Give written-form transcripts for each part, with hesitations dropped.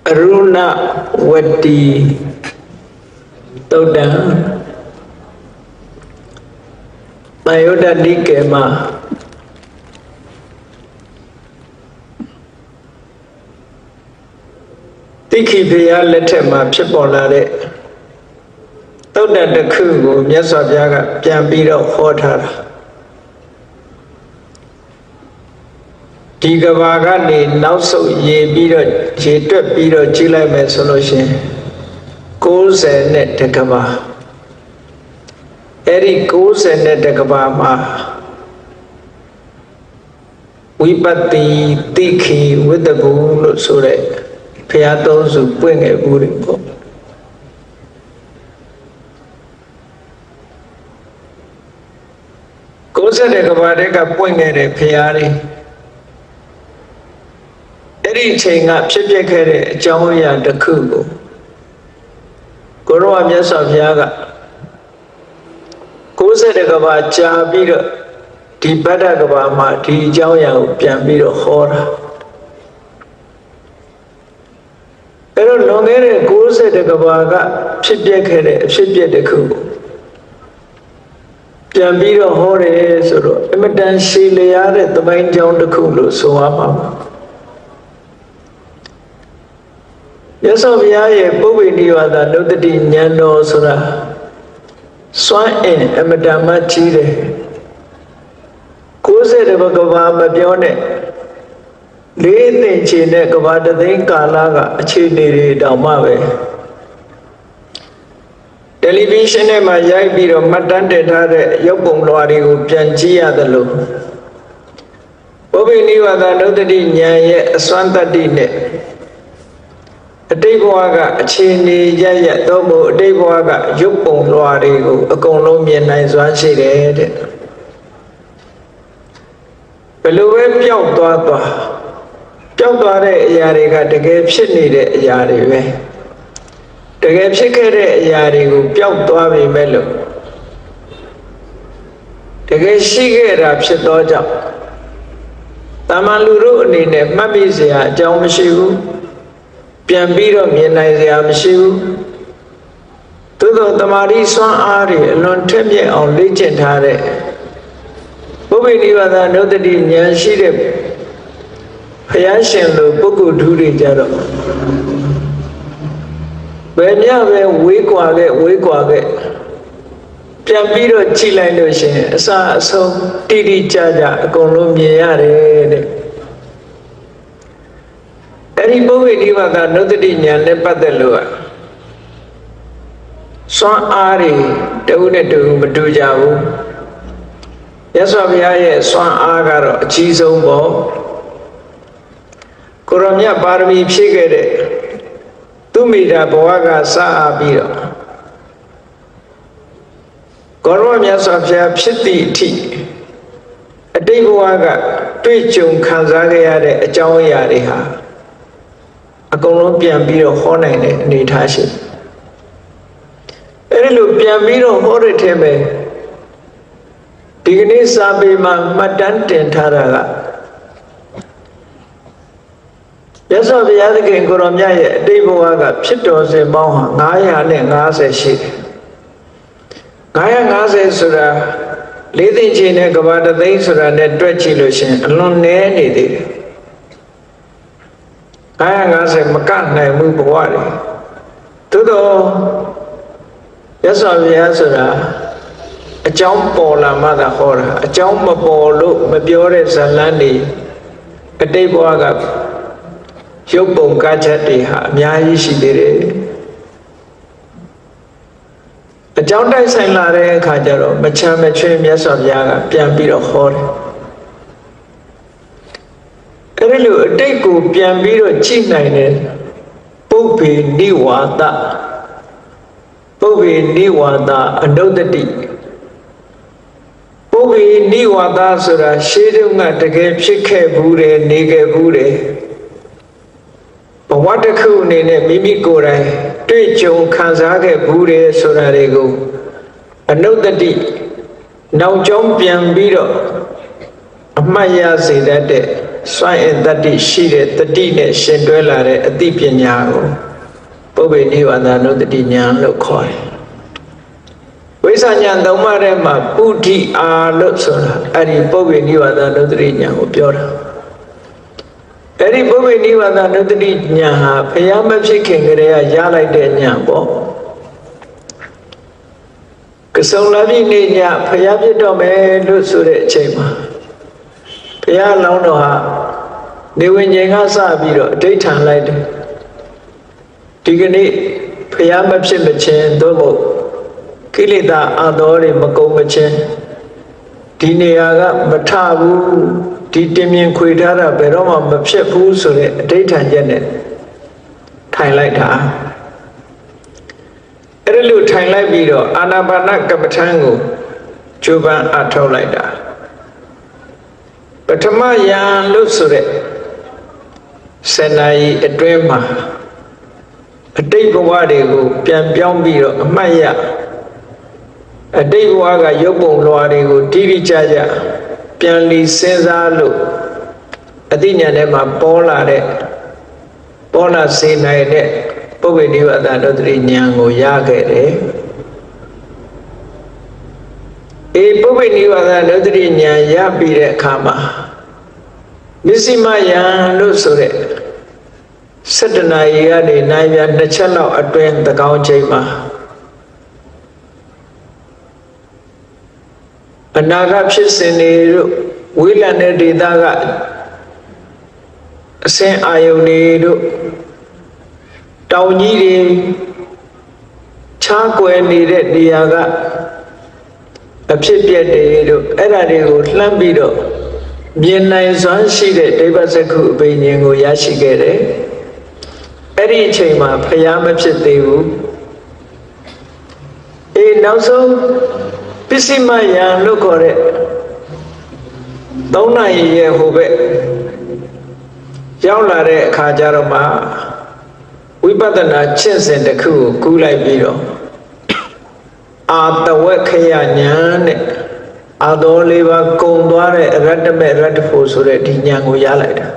Aruna Wati Todan Mayoda Dikema Tiki Pia Letema Chipolare Todan the Kugu, Yasabiaga, Piambiro, Hotara Tigavagani, now so ye biro, ye trip biro, Chile Mesolotion, goes and net Tekaba. Eri goes and net Tekaba. We but the Tiki with the bull, so that Piatos who bring a bull. Goes and Tekabadeka point at a Piari. Eri chain up, Chipjake, Jamoya, the Kugo. Goro Amias of Yaga. Goes at the Gabacha, Bida, the Badagabama, the Jamoya, Piambiro, Hora. Pero Longere goes at the Gabaga, Chipjake, Chipjake the Kugo. Piambiro, Hore, so Emitan Shiliade, the main John the Kulo, so Amama. Yasaviaye, Bobby Niwada, Notati Nyano Sura Swan in Amadama Chile Kose de Bagava Mabione Late Chine Gavada de Kalaga, Chini Damave Television and my Yaibiro Matante Tare, Yopum Lori, Pianchia the Lu Bobby Niwada, Notati Nyaye, Swanta Dine A Devaga, a chini, Yaya, Domo, Devaga, Yupon, Loarigo, a Colombia, nice one, she did. Below a Piautua, Piautuare, Yariga, the gap she needed Yari. The gap she carried Yarigo, Piautua, Mellow. The gap she get up, she thought up. Tamaluru, Nina, Mamisia, Jamashiu. Piambiro Mienazia Mishu Todo Tamari Swan Ari, non Temye on Legend Hare Bobby Nivada Notadi Nyanshire Hayashin Lo Boku Duri Jaro Benya Wake Piambiro Chila Notion, so Tidi Jaja, Colombia. Eri Bobby Nivada Notadi Nepatelua Swan Ari, Daunetu Madujavu Yasavia, Swan Agaro, Chizo Koromia Barmi Pigere Tumida Boaga Sa Abiro Koromia Safia Piti Tea A Devaga, Twitchum Kanzagaya, a Jawayariha. A Colombian Biro Honey, Nitashi. Erilu Piambiro Horiteme Digni Sabima Madante Taraga. Yasa Viadic Goromia, Devaga, Pitos and Moha, Naya and Nasa Shit. Naya Nasa Sura, Lady Jane Gavada, they Sura, and Dretchilution, alone any. I say, Macan, move away. Todo Yasavia, a jump pola mother horror, a jump polo, Mabiore Salani, a Devaga, Yopon Gachati, Miaishi did a jump I say Lare Kajaro, Machame Trim Yasavia, Piambiro horror. Erilu, take up Piambiro Chinine, Pope Niwada, Pope Niwada, another D. Pope Niwada Sura, Shadunga, the game Shike Bude, Nige Bude. But what a cool name, Mimi Gore, Twitchum, Kanzage Bude, Surarego, another D. Now jump Piambiro, Maya say that day. စွန့်အင်တတ္တိရှိတဲ့တတိနဲ့ရှင်တွဲလာတဲ့အသိပညာကိုပုဗ္ဗေနိဗ္ဗာန်နုတ္တိဉာဏ်လို့ခေါ်တယ်ဝိသဉာဏ်သုံးပါးထဲမှာပုဒ္ဓိအာလို့ဆိုတာအဲ့ဒီပုဗ္ဗေနိဗ္ဗာန်နုတ္တိဉာဏ်ကိုပြောတာအဲ့ဒီပုဗ္ဗေနိဗ္ဗာန်နုတ္တိဉာဏ်ဟာဘုရားမဖြစ်ခင်ကတည်းကရလိုက်တဲ့ဉာဏ်ပေါ့ကစုံလာပြီနေညဘုရားဖြစ်တော့မယ်လို့ဆိုတဲ့အချိန်မှာဘုရားလောင်းတော်ဟာနေဝင်ချိန်ကစပြီးတော့အဋိဋ္ဌံလိုက်တယ်ဒီကနေ့ဘုရားမဖြစ်မချင်းသို့မဟုတ်ကိလေသာအသောတွေမကုန်မချင်းဒီနေရာကမထဘူးဒီတင်မြင်ခွေထားတာဘယ်တော့မှမဖြစ်ဘူးဆိုတဲ့အဋိဋ္ဌံချက်နဲ့ထိုင်လိုက်တာအဲ့ဒီလိုထိုင်လိုက်ပြီးတော့အာနာပါနကမ္မထံကိုကြိုးပမ်းအထောက်လိုက်တာပထမယံလို့ဆိုတဲ့စနေအတွင်းမှာအတိတ်ဘဝတွေကိုပြန်ပြောင်းပြီးတော့အမှတ်ရအတိတ်ဘဝကရုပ်ပုံလွှာတွေကိုတိတိကျကျပြန်လီစဉ်းစားလို့အသိဉာဏ်ထဲမှာပေါ်လာစေနိုင်တဲ့ပုဗ္ဗေနိဗ္ဗာန်နုတ္တိဉာဏ်ကိုရခဲ့တယ်ပုဗ္ဗေနိဗ္ဗာန်နုတ္တိဉာဏ်ရပြီးတဲ့အခါမှာမစ္စည်းမယံလို့ဆိုတဲ့7 နာရီကနေနိုင်ပြ2ချက်လောက်အတွင်းသကောင်းချိန်မှာအနာဂတ်ဖြစ်စဉ်တွေတို့ဝိလံတဲ့ဒေသကအစင်အာယုန်တွေတို့တောင်ကြီးတွေခြားကွယ်နေတဲ့နေရာကအဖြစ်ပြက်တွေတို့အဲ့ဒါတွေကိုလှမ်းပြီးတော့မြင်နိုင်စွမ်းရှိတဲ့ဒိဗ္ဗစက္ခုအဘိညာဉ်ကိုရရှိခဲ့တယ်အဲ့ဒီအချိန်မှာဖျားမဖြစ်သေးဘူးနောက်ဆုံးပစ္စည်းမယံလို့ခေါ်တဲ့3 နာရီရဲ့ဟိုဘက်ရောက်လာတဲ့အခါကျတော့မှဝိပဿနာကျင့်စဉ်တစ်ခုကိုကူးလိုက်ပြီးတော့အာတဝက်ခယဉာဏ်နဲ့အာသောလေးပါးကုံသွားတဲ့ရတ္တမေရတ္တဖို့ဆိုတဲ့ဒီဉာဏ်ကိုရလိုက်တာ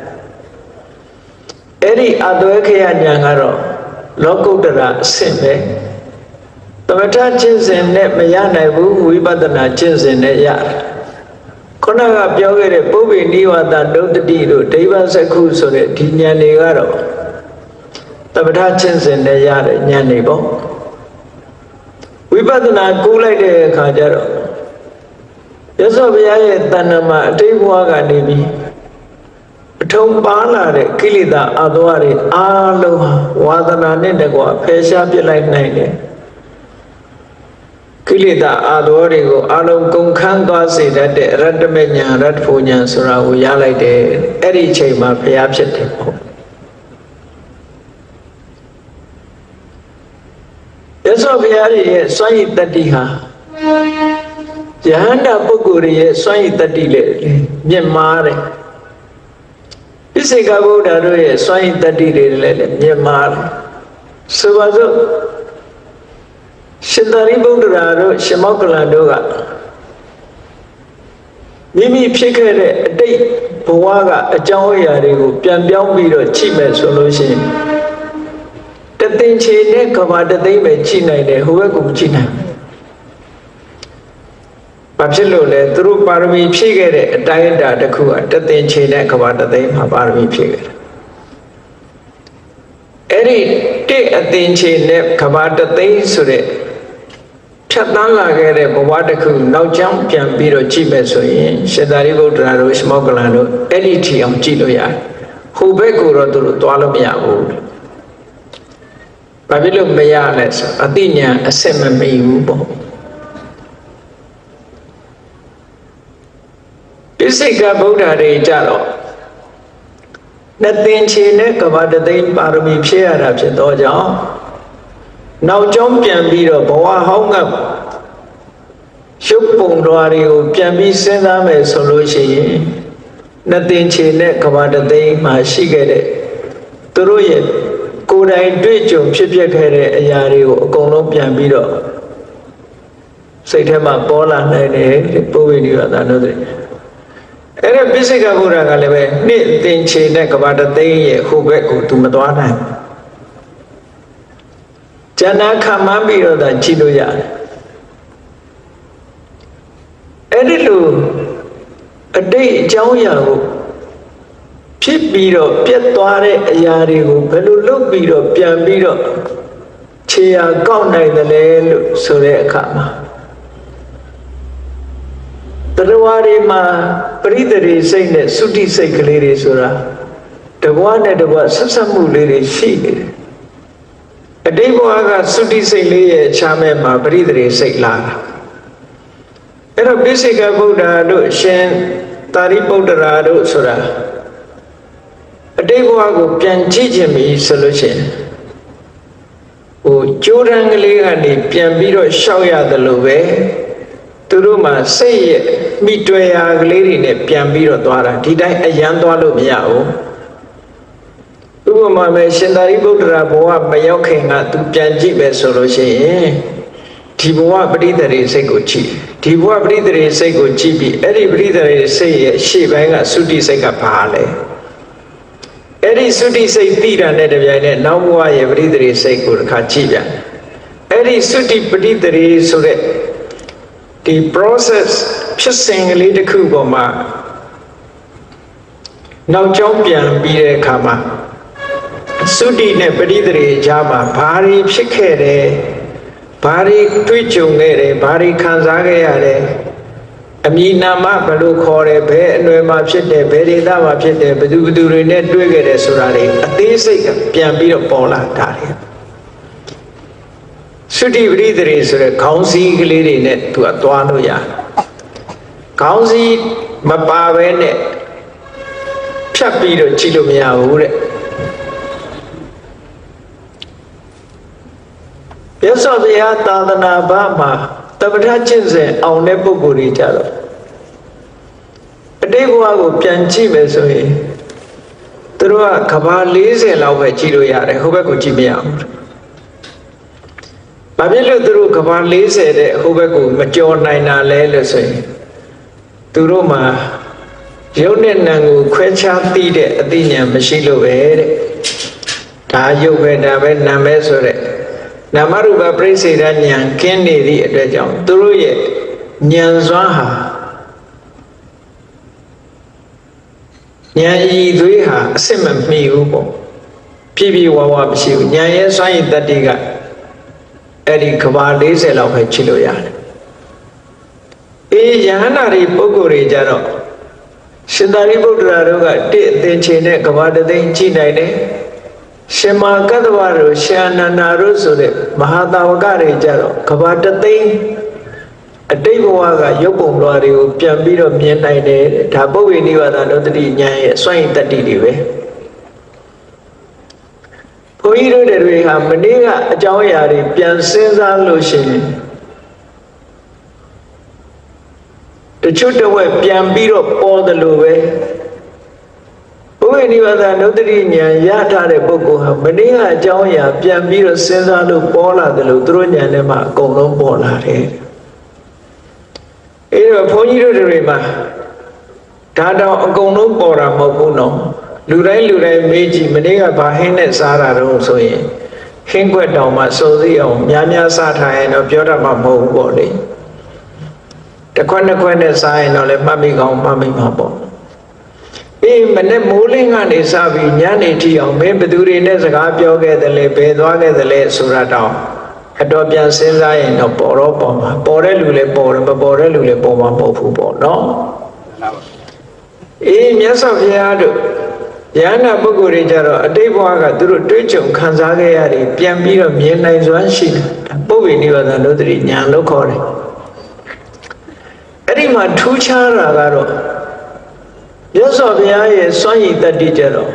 အဲ့ဒီအာတဝက်ခယဉာဏ်ကတော့လောကုတ္တရာအဆင့်ပဲသမထကျင့်စဉ်နဲ့မရနိုင်ဘူးဝိပဿနာကျင့်စဉ်နဲ့ရတယ်ခုနကပြောခဲ့တဲ့ပုဗ္ဗေနိဗ္ဗာန်နုတ္တိတို့ဒိဗ္ဗစက္ခုဆိုတဲ့ဒီဉာဏ်တွေကတော့သမထကျင့်စဉ်နဲ့ရတဲ့ဉာဏ်တွေပေါ့ဝိပဿနာကူးလိုက်တဲ့အခါကျတော့ရသော်ဘုရားရဲ့တဏ္ဍမှာအတိတ်ဘဝကနေပြီးအထုံပါလာတဲ့ကိလေသာအသောတွေအားလုံးဝါဒနာနဲ့တကွာဖယ်ရှားပြစ်လိုက်နိုင်တယ်ကိလေသာအသောတွေကိုအလုံးကုန်ခန်းသွားစေတတ်တဲ့ရတ္တမေဉာဏ်ရတ္တဖို့ဉာဏ်ဆိုတာကိုရလိုက်တယ်အဲ့ဒီအချိန်မှာဘုရားဖြစ်တယ်ပေါ့ရသော်ဘုရားရဲ့စွန့်ရည်တတ္တိဟာယဟန္တာပုဂ္ဂိုလ်ရဲ့စွန့်ရည်တတ္တိလေမြင့်မားတယ်ပိစိကဗုဒ္ဓတို့ရဲ့စွန့်ရည်တတ္တိတွေလည်းမြင့်မားတယ်ဆိုပါစို့ရှင်သာရိပုတ္တရာတို့ရှင်မောက္ကလန်တို့ကမိမိဖြစ်ခဲ့တဲ့အတိတ်ဘဝကအကြောင်းအရာတွေကိုပြန်ပြောင်းပြီးတော့ကြည့်မယ်ဆိုလို့ရှိရင်တသိန်းချေနဲ့ကဘာတသိန်းပဲကြည့်နိုင်တယ်ဟိုဘက်ကမကြည့်နိုင်ဘာဖြစ်လို့လဲသူတို့ပါရမီဖြည့်ခဲ့တဲ့အတိုင်းအတာတစ်ခုကတသိန်းချေနဲ့ကဘာတသိန်းမှာပါရမီဖြည့်ခဲ့တယ်အဲ့ဒီတစ်အသိန်းချေနဲ့ကဘာတသိန်းဆိုတဲ့ဖြတ်တန်းလာခဲ့တဲ့ဘဝတစ်ခုနောက်ကြောင်းပြန်ပြီးတော့ကြည့်မယ်ဆိုရင်ရှင်သာရိပုတ္တရာတို့ရှင်မောက္ကလန်တို့အဲ့ဒီထီအောင်ကြည့်လို့ရတယ်ဟိုဘက်ကိုတော့သူတို့သွားလို့မရဘူးဘာဖြစ်လို့မရလဲဆိုအသိဉာဏ်အစစ်မမီဘူးပေါ့ပိစိကဗုဒ္ဓတွေကြတော့နှစ်သိန်းချေနဲ့ကဘာတသိန်းပါရမီဖြည့်ရတာဖြစ်တော့ကြောင့်နောက်ကျောင်းပြန်ပြီးတော့ဘဝဟောင်းကရုပ်ပုံတော်တွေကိုပြန်ပြီးစဉ်းစားမယ်ဆိုလို့ရှိရင်နှစ်သိန်းချေနဲ့ကဘာတသိန်းမှာရှိခဲ့တဲ့သူတို့ရဲ့ကိုယ်တိုင်တွေ့ကြုံဖြစ်ပျက်ခဲ့တဲ့အရာတွေကိုအကုန်လုံးပြန်ပြီးတော့စိတ်ထဲမှာပေါ်လာနိုင်တယ်ပုဗ္ဗေနိဗ္ဗာန်နုတ္တိ အဲ့ဒါပိစိကဗုဒ္ဓကလည်းပဲနှစ်သင်္ချေနဲ့ကဘာတသိန်းရဲ့ဟိုဘက်ကိုသူမသွားနိုင်ကျန်တာခံမှန်းပြီးတော့သာကြည့်လို့ရတယ်အဲ့ဒီလိုအတိတ်အကြောင်းအရာကိုဖြစ်ပြီးတော့ပြတ်သွားတဲ့အရာတွေကိုဘယ်လိုလုပ်ပြီးတော့ပြန်ပြီးတော့ခြေရာကောက်နိုင်တယ်လဲလို့ဆိုတဲ့အခါမှာတရားတွေမှာပရိသေရိစိတ်နဲ့သုတိစိတ်ကလေးတွေဆိုတာတဘွားနဲ့တဘွားဆက်ဆက်မှုလေးတွေရှိနေတယ်အတိတ်ဘဝကသုတိစိတ်လေးရဲ့ခြားမဲ့မှာပရိသေရိစိတ်လာတာအဲ့တော့ပိစိကဗုဒ္ဓတို့ရှင်သာရိပုတ္တရာတို့ဆိုတာအတိတ်ဘဝကိုပြန်ကြည့်ခြင်းပြီဆိုလို့ရှိရင်ဟိုကြိုးတန်းကလေးကနေပြန်ပြီးတော့ရှောက်ရတယ်လို့ပဲသူတို့မှာစိတ်ရဲ့မိတွေ့ရာကလေးတွေနဲ့ပြန်ပြီးတော့သွားတာဒီတိုင်းအယံသွားလို့မရဘူးဥပမာမဲ့ရှင်သာရိပုတ္တရာဘဝမရောက်ခင်ကသူပြန်ကြည့်ပဲဆိုလို့ရှိရင်ဒီဘဝပရိသေရိစိတ်ကိုကြည့်ဒီဘဝပရိသေရိစိတ်ကိုကြည့်ပြီးအဲ့ဒီပရိသေရိစိတ်ရဲ့ရှေ့ပိုင်းကသုတိစိတ်ကဘာလဲအဲ့ဒီသုတိစိတ်သိတာနဲ့တပြိုင်နက်နောက်ဘဝရဲ့ပရိသေရိစိတ်ကိုတစ်ခါကြည့်ပြန်အဲ့ဒီသုတိပရိသေရိဆိုတဲ့ဒီ process ဖြစ်စဉ်ကလေးတစ်ခုပေါ်မှာနောက်ကျောင်းပြန်ပြီးတဲ့အခါမှာသုတိနဲ့ပရိသေရိကြားမှာဘာတွေဖြစ်ခဲ့တယ်ဘာတွေတွေ့ကြုံခဲ့တယ်ဘာတွေခံစားခဲ့ရတယ်အမည်နာမဘယ်လိုခေါ်တယ်ဘယ်အနွယ်မှာဖြစ်တယ်ဘယ်ဒေသမှာဖြစ်တယ်ဘယ်သူတွေနဲ့တွေ့ခဲ့တယ်ဆိုတာတွေအသေးစိတ်ပြန်ပြီးတော့ပေါ်လာတာလေသုတိပရိသေရိဆိုတဲ့ခေါင်းစည်းကလေးတွေနဲ့သူကသွားလို့ရတယ်ခေါင်းစည်းမပါဘဲနဲ့ဖြတ်ပြီးတော့ကြည့်လို့မရဘူးတဲ့မြတ်စွာဘုရားသာသနာ့ဘာမှာတပ္ပထကျင့်စဉ်အောင်တဲ့ပုဂ္ဂိုလ်တွေကြတော့အတိတ်ဘဝကိုပြန်ကြည့်မယ်ဆိုရင်သူတို့ကကဘာ40လောက်ပဲကြည့်လို့ရတယ်ဟိုဘက်ကိုကြည့်မရဘူး။ဘာဖြစ်လို့သူတို့ကဘာ40တဲ့ဟိုဘက်ကိုမကြော်နိုင်တာလဲလို့ဆိုရင်သူတို့မှာရုပ်နဲ့နာမ်ကိုခွဲခြားသိတဲ့အသိဉာဏ်မရှိလို့ပဲတဲ့။ဒါရုပ်ပဲဒါပဲနာမ်ပဲဆိုတဲ့နာမရူပပရိစ္ဆေဒဉာဏ်ကင်းနေသည့်အတွက်ကြောင့်သူတို့ရဲ့ဉာဏ်စွမ်းဟာဉာဏ်ဤသွေးဟာအစစ်မမှီဘူးပေါ့ပြည့်ပြည့်ဝဝမရှိဘူးဉာဏ်ရဲ့စွမ်းရည်တတ္တိကအဲ့ဒီကဘာ40လောက်ပဲချစ်လို့ရတယ်ယဟန္တာတွေပုဂ္ဂိုလ်တွေကြတော့ရှင်သာရိပုတ္တရာတို့ကတစ်အသင်္ချေနဲ့ကဘာတသိန်းကြည့်နိုင်တယ်ရှင်မာကတ္တဝါတို့ရှင်အနန္ဒာတို့ဆိုတဲ့မဟာတာဝကတွေကြတော့ကဘာတသိန်းအတိတ်ဘဝကရုပ်ပုံလွှာတွေကိုပြန်ပြီးတော့မြင်နိုင်တယ်ဒါပုဗ္ဗေနိဗ္ဗာန်တို့တတိဉာဏ်ရဲ့စွန့်ရည်တတ္တိတွေပဲဘုန်းကြီးတို့တွေဟာမနေ့ကအကြောင်းအရာတွေပြန်စဉ်းစားလို့ရှိရင်တချို့တဝက်ပြန်ပြီးတော့ပေါ်တယ်လို့ပဲပုဗ္ဗေနိဗ္ဗာန်တို့တတိဉာဏ်ရထားတဲ့ပုဂ္ဂိုလ်ဟာမနေ့ကအကြောင်းအရာပြန်ပြီးတော့စဉ်းစားလို့ပေါ်လာတယ်လို့သူတို့ဉာဏ်ထဲမှာအကုန်လုံးပေါ်လာတယ်အဲ့တော့ဘုန်းကြီးတို့တွေမှာဒါတော့အကုန်လုံးပေါ်တာမဟုတ်ဘူးနော်လူတိုင်းမေးကြည့်မနေ့ကဘာဟင်းနဲ့စားတာတော့ဆိုရင်ဟင်းခွက်တောင်မှစိုးစိအောင်များစားထားရင်တော့ပြောတတ်မှာမဟုတ်ဘူးပေါ့လေတစ်ခွက်နှစ်ခွက်နဲ့စားရင်တော့လည်းမှတ်မိကောင်းမှတ်မိမှာပေါ့အေးမနေ့မိုးလင်းကနေစပြီးညနေထိအောင်မင်းဘယ်သူတွေနဲ့စကားပြောခဲ့တယ်လဲဘယ်သွားခဲ့တယ်လဲဆိုတာတော့အတော်ပြန်စဉ်းစားရင်တော့ပေါ်တော့ပေါ်မှာပေါ်တဲ့လူလည်းပေါ်တယ်မပေါ်တဲ့လူလည်းပေါ်မှာမဟုတ်ဘူးပေါ့နော်အေးမြတ်စွာဘုရားတို့ယန္တာပုဂ္ဂိုလ်တွေကြတော့အတိတ်ဘဝကသူတို့တွေးကြုံခံစားခဲ့ရတယ်ပြန်ပြီးတော့မြင်နိုင်စွမ်းရှိတယ်ပုဗ္ဗေနိဗ္ဗာန်လို့တတိဉာဏ်လို့ခေါ်တယ်အဲ့ဒီမှာထူးခြားတာကတော့မြတ်စွာဘုရားရဲ့စွမ်းရည်တတ္တိကြတော့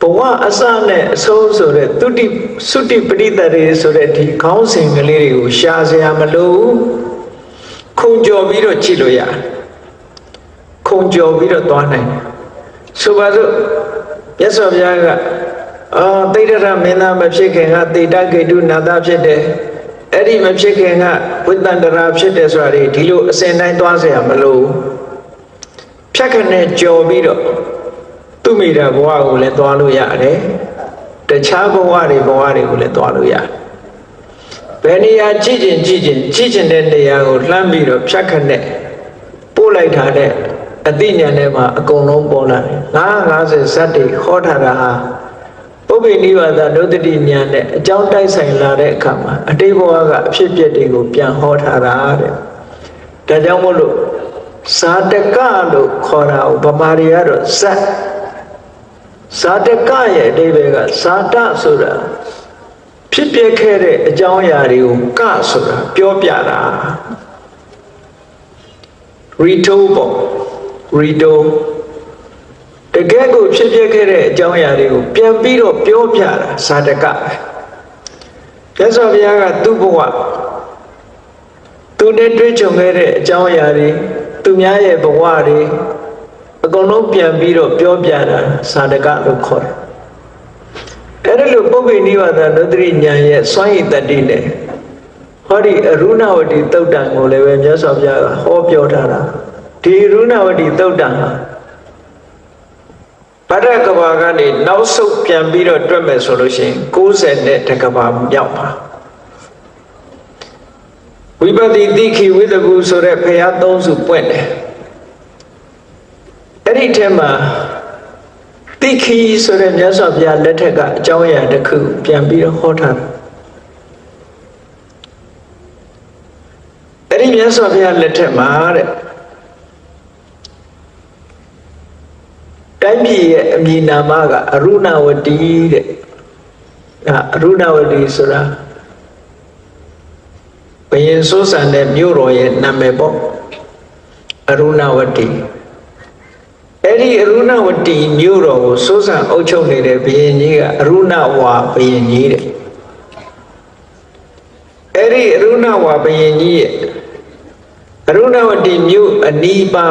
ဘဝအစနဲ့အဆုံးဆိုတဲ့သုတိပရိသေရိဆိုတဲ့ဒီခေါင်းစဉ်ကလေးတွေကိုရှားစရာမလိုဘူးခုံကြော်ပြီးတော့ကြည့်လို့ရတယ်ခုံကြော်ပြီးတော့သွားနိုင်တယ်ဆိုပါစို့မြတ်စွာဘုရားကသိတ္တရမင်းသားမဖြစ်ခင်ကသေတဂိတုနာသဖြစ်တယ်အဲ့ဒီမဖြစ်ခင်ကဝိတ္တန္တရာဖြစ်တယ်ဆိုတာဒီလိုအစဉ်တိုင်းသွားเสียမလို့ ဖြတ်ခနဲ့ကြော်ပြီးတော့သူမိတာဘဝကိုလည်းသွားလို့ရတယ်တခြားဘဝတွေကိုလည်းသွားလို့ရတယ်ဘယ်နေရာကြည့်ကျင်တဲ့နေရာကိုလှမ်းပြီးတော့ဖြတ်ခနဲ့ပို့လိုက်တာတဲ့အသိဉာဏ်ထဲမှာအကုန်လုံးပေါ်လာတယ်950ဇတ်တွေဟောထားတာဟာပုပ္ပေနိဗ္ဗာန်ဒုတ္တိဉာဏ်နဲ့အကြောင်းတိုက်ဆိုင်လာတဲ့အခါမှာအတိတ်ဘဝကအဖြစ်အပျက်တွေကိုပြန်ဟောထားတာတဲ့ဒါကြောင့်မို့လို့ဇာတကလို့ခေါ်တာကိုဗမာတွေကတော့ဇာတကရဲ့အဓိပ္ပာယ်ကဇာတဆိုတာဖြစ်ပျက်ခဲ့တဲ့အကြောင်းအရာတွေကိုကဆိုတာပြောပြတာရီတိုပေါ့ရီတိုတကယ်ကိုဖြစ်ပျက်ခဲ့တဲ့အကြောင်းအရာတွေကိုပြန်ပြီးတော့ပြောပြတာဇာတကပဲမြတ်စွာဘုရားကသူ့ဘဝသူနဲ့တွေ့ကြုံခဲ့တဲ့အကြောင်းအရာတွေသူများရဲ့ဘဝတွေအကုန်လုံးပြန်ပြီးတော့ပြောပြတာဇာတကလို့ခေါ်တယ်အဲ့ဒါလို့ပုပ္ပေနိဗ္ဗာန်ဒုတ္တိဉာဏ်ရဲ့စွမ်းရည်တတ္တိနဲ့ဟောဒီအရုဏဝတီသုတ်တံကိုလည်းပဲမြတ်စွာဘုရားကဟောပြောထားတာဒီအရုဏဝတီသုတ်တံဟာဗဒ္ဒကဘာကနေနောက်ဆုတ်ပြန်ပြီးတော့တွက်မယ်ဆိုလို့ရှိရင်90နဲ့တကဘာမြောက်ပါဝိပဿနာတိခိဝိတကူဆိုတဲ့ဘုရားသုံးစုပွင့်တယ်အဲ့ဒီထဲမှာတိခိဆိုတဲ့မြတ်စွာဘုရားလက်ထက်ကအကြောင်းအရာတစ်ခုပြန်ပြီးတော့ဟောထားတယ်အဲ့ဒီမြတ်စွာဘုရားလက်ထက်မှာတဲ့တိုင်းပြည်ရဲ့အမည်နာမကအရုဏဝတီတဲ့အရုဏဝတီဆိုတာဘယင်စိုးစံတဲ့မြို့တော်ရဲ့နာမည်ပေါ့အရုဏဝတီအဲ့ဒီအရုဏဝတီမြို့တော်ကိုစိုးစံအုပ်ချုပ်နေတဲ့ဘုရင်ကြီးကအရုဏဝါဘုရင်ကြီးတဲ့အဲ့ဒီအရုဏဝါဘုရင်ကြီးရဲ့အရုဏဝတီမြို့အနီးပါ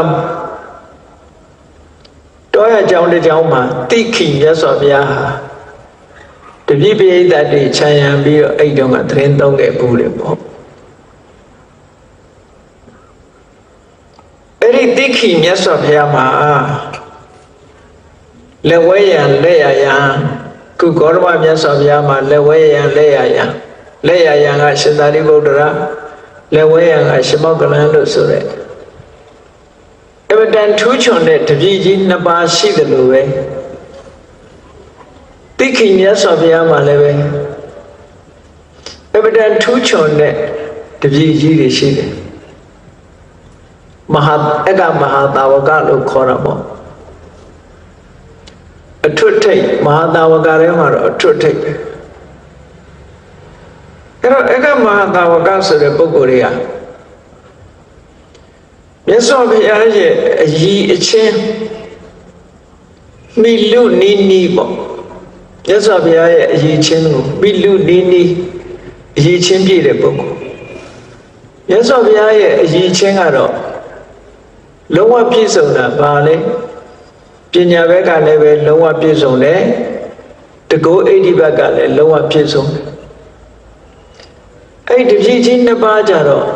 တောရကျောင်းတစ်ကျောင်းမှာတိခိမြတ်စွာဘုရားဟာတပည့်ပရိသတ်တွေခြံရံပြီးတော့အဲ့တုန်းကသတင်းသုံးခဲ့ဘူးလေပေါ့အဲ့ဒီတိခိမြတ်စွာဘုရားမှာလက်ဝဲရံလက်ရရံခုဂေါတမမြတ်စွာဘုရားမှာလက်ဝဲရံလက်ရရံလက်ရရံကရှင်သာရိပုတ္တရာလက်ဝဲရံကရှင်မောက္ကလန်လို့ဆိုတဲ့အဝတ္တန်ထူးချွန်တဲ့တပည့်ကြီးနှစ်ပါးရှိတယ်လို့ပဲတိခိမြတ်စွာဘုရားမှာလည်းပဲအဝတ္တန်ထူးချွန်တဲ့တပည့်ကြီးတွေရှိတယ်မဟာတာဝကလို့ခေါ်တာပေါ့အထွတ်ထိပ်မဟာတာဝကထဲမှာတော့အထွတ်ထိပ်ပဲအဲ့တော့မဟာတာဝကဆိုတဲ့ပုဂ္ဂိုလ်တွေကမြတ်စွာဘုရားရဲ့အည်အချင်းမိလူနီနီပေါ့မြတ်စွာဘုရားရဲ့အည်ချင်းကိုမိလူနီနီအည်ချင်းပြည့်တဲ့ပုဂ္ဂိုလ်မြတ်စွာဘုရားရဲ့အည်ချင်းကတော့လုံးဝပြည့်စုံတာပါလေပညာဘက်ကလည်းပဲလုံးဝပြည့်စုံတယ်တကုဣတိဘက်ကလည်းလုံးဝပြည့်စုံတယ်အဲ့ဒီတပည့်ကြီးနှစ်ပါးကြတော့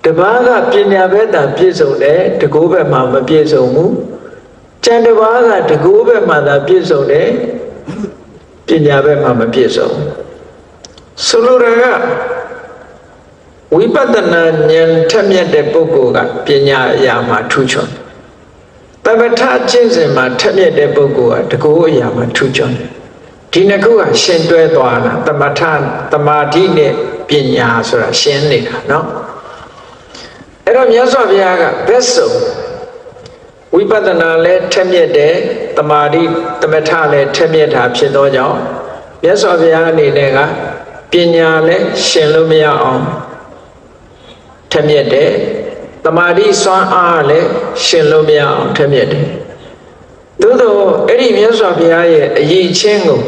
တပါးကပညာဘက်သာပြည့်စုံတယ်တကုဘက်မှာမပြည့်စုံဘူးကျန်တပါးကတကုဘက်မှာသာပြည့်စုံတယ်ပညာဘက်မှာမပြည့်စုံဆိုလိုတာကဝိပဿနာဉာဏ်ထက်မြက်တဲ့ပုဂ္ဂိုလ်ကပညာအရာမှာထူးချွန်သမထကျင့်စဉ်မှာထက်မြက်တဲ့ပုဂ္ဂိုလ်ကတကူအရာမှာထူးချွန်တယ်ဒီနှစ်ခုကရှင်တွဲသွားတာသမထသမာဓိနဲ့ပညာဆိုတာရှင်းနေတာเนาะအဲ့တော့မြတ်စွာဘုရားကဘက်ဆုံးဝိပဿနာလည်းထက်မြက်တယ်သမာဓိသမထလည်းထက်မြက်တာဖြစ်သောကြောင့်မြတ်စွာဘုရားအနေနဲ့ကပညာလည်းရှင်လို့မရအောင်ထက်မြက်တယ်တမာတိစွမ်းအားလည်းရှင်လို့မရအောင်ထက်မြက်တယ်သို့တော့အဲ့ဒီမြတ်စွာဘုရားရဲ့အည်ချင်းကို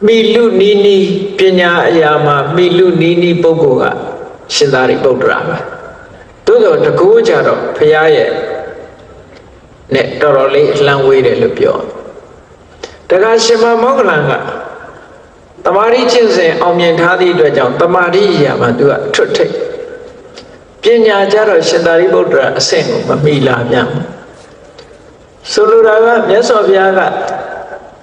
မိလူနီးနီးပညာအရာမှာမိလူနီးနီးပုဂ္ဂိုလ်ကရှင်သာရိပုတ္တရာပဲသို့တော့တကူကြတော့ဘုရားရဲ့နဲ့တော်တော်လေးလှမ်းဝေးတယ်လို့ပြောတခါရှင်မောက္ကလန်ကတမာတိကျင့်စဉ်အောင်မြင်ထားသည့်အတွက်ကြောင့်တမာတိအရာမှာသူကထွတ်ထိပ်ပညာကြတော့ရှင်သာရိပုတ္တရာအဆင့်ကိုမမီလာပြန် ဆိုလိုတာကမြတ်စွာဘုရားက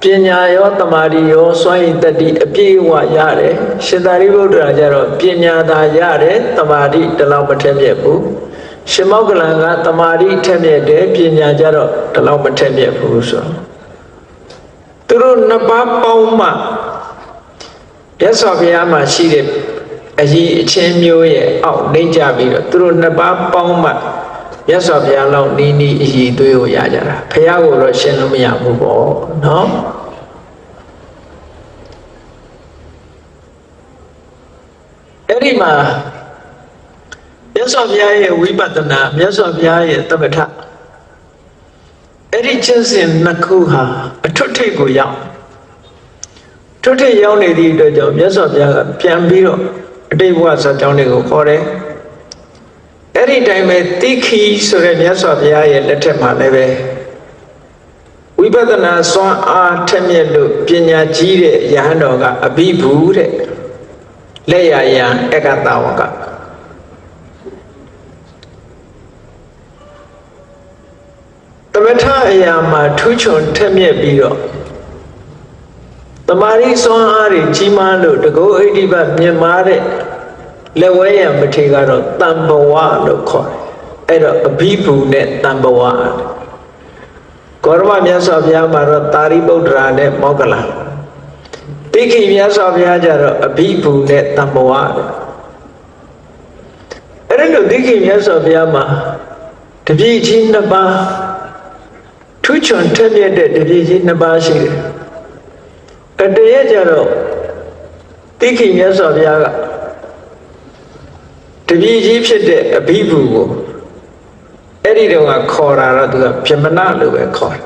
ပညာရောတမာတိရောစွမ်းရည်တတိအပြည့်အဝရတယ်ရှင်သာရိပုတ္တရာကျတော့ပညာသာရတယ်တမာတိတလောက်မထက်မြက်ဘူးရှင်မောက္ကလန်ကတမာတိထက်မြက်တယ်ပညာကျတော့တလောက်မထက်မြက်ဘူးဆိုတော့သူတို့နှစ်ပါးပေါင်းမှမြတ်စွာဘုရားမှာရှိတဲ့အရေးအချင်းမျိုးရဲ့အောက်နှိမ့်ကြပြီးတော့သူတို့နှစ်ပါးပေါင်းမှမြတ်စွာဘုရားလောက်နီးနီးအရေးသွေးကိုရကြတာဘုရားကိုတော့ရှင်းလို့မရဘူးပေါ့နော်အဲ့ဒီမှာမြတ်စွာဘုရားရဲ့ဝိပဿနာမြတ်စွာဘုရားရဲ့သမထအဲ့ဒီကျင့်စဉ်နှစ်ခုဟာအထွတ်ထိပ်ကိုရောက်ထွတ်ထိပ်ရောက်နေသည့်အတွက်ကြောင့်မြတ်စွာဘုရားကပြန်ပြီးတော့အတိတ်ဘဝဇာတ်ကြောင်းတွေကိုခေါ်တယ်အဲ့ဒီတိုင်းပဲတိခိဆိုတဲ့မြတ်စွာဘုရားရဲ့လက်ထက်မှာလည်းပဲဝိပဿနာစွမ်းအားထက်မြက်လို့ပညာကြီးတဲ့ယဟန်တော်ကအဘိဗုတဲ့လက်ရယံအက္ခတဝကသမထအရာမှာထူးချွန်ထက်မြက်ပြီးတော့တမာရီစွမ်းအားတွေကြီးမားလို့တကုတ်ဣတိပတ်မြင်မာတဲ့လက်ဝဲရံမထေကတော့တံဘဝလို့ခေါ်တယ်အဲ့တော့အဘိဗုနဲ့တံဘဝကောရမမြတ်စွာဘုရားမှာတော့သာရိပုတ္တရာနဲ့မောက္ကလန်တိခိမြတ်စွာဘုရားကျတော့အဘိဗုနဲ့တံဘဝအဲ့ဒါလို့တိခိမြတ်စွာဘုရားမှာတပည့်ကြီးနှစ်ပါးထူးချွန်ထက်မြက်တဲ့တပည့်ကြီးနှစ်ပါးရှိတယ်အတည်းကျတော့တိခိမြတ်စွာဘုရားကတပည့်ကြီးဖြစ်တဲ့အဘိဗုကိုအဲ့ဒီတော့ကခေါ်တာတော့သူကပြမနာလို့ပဲခေါ်တယ်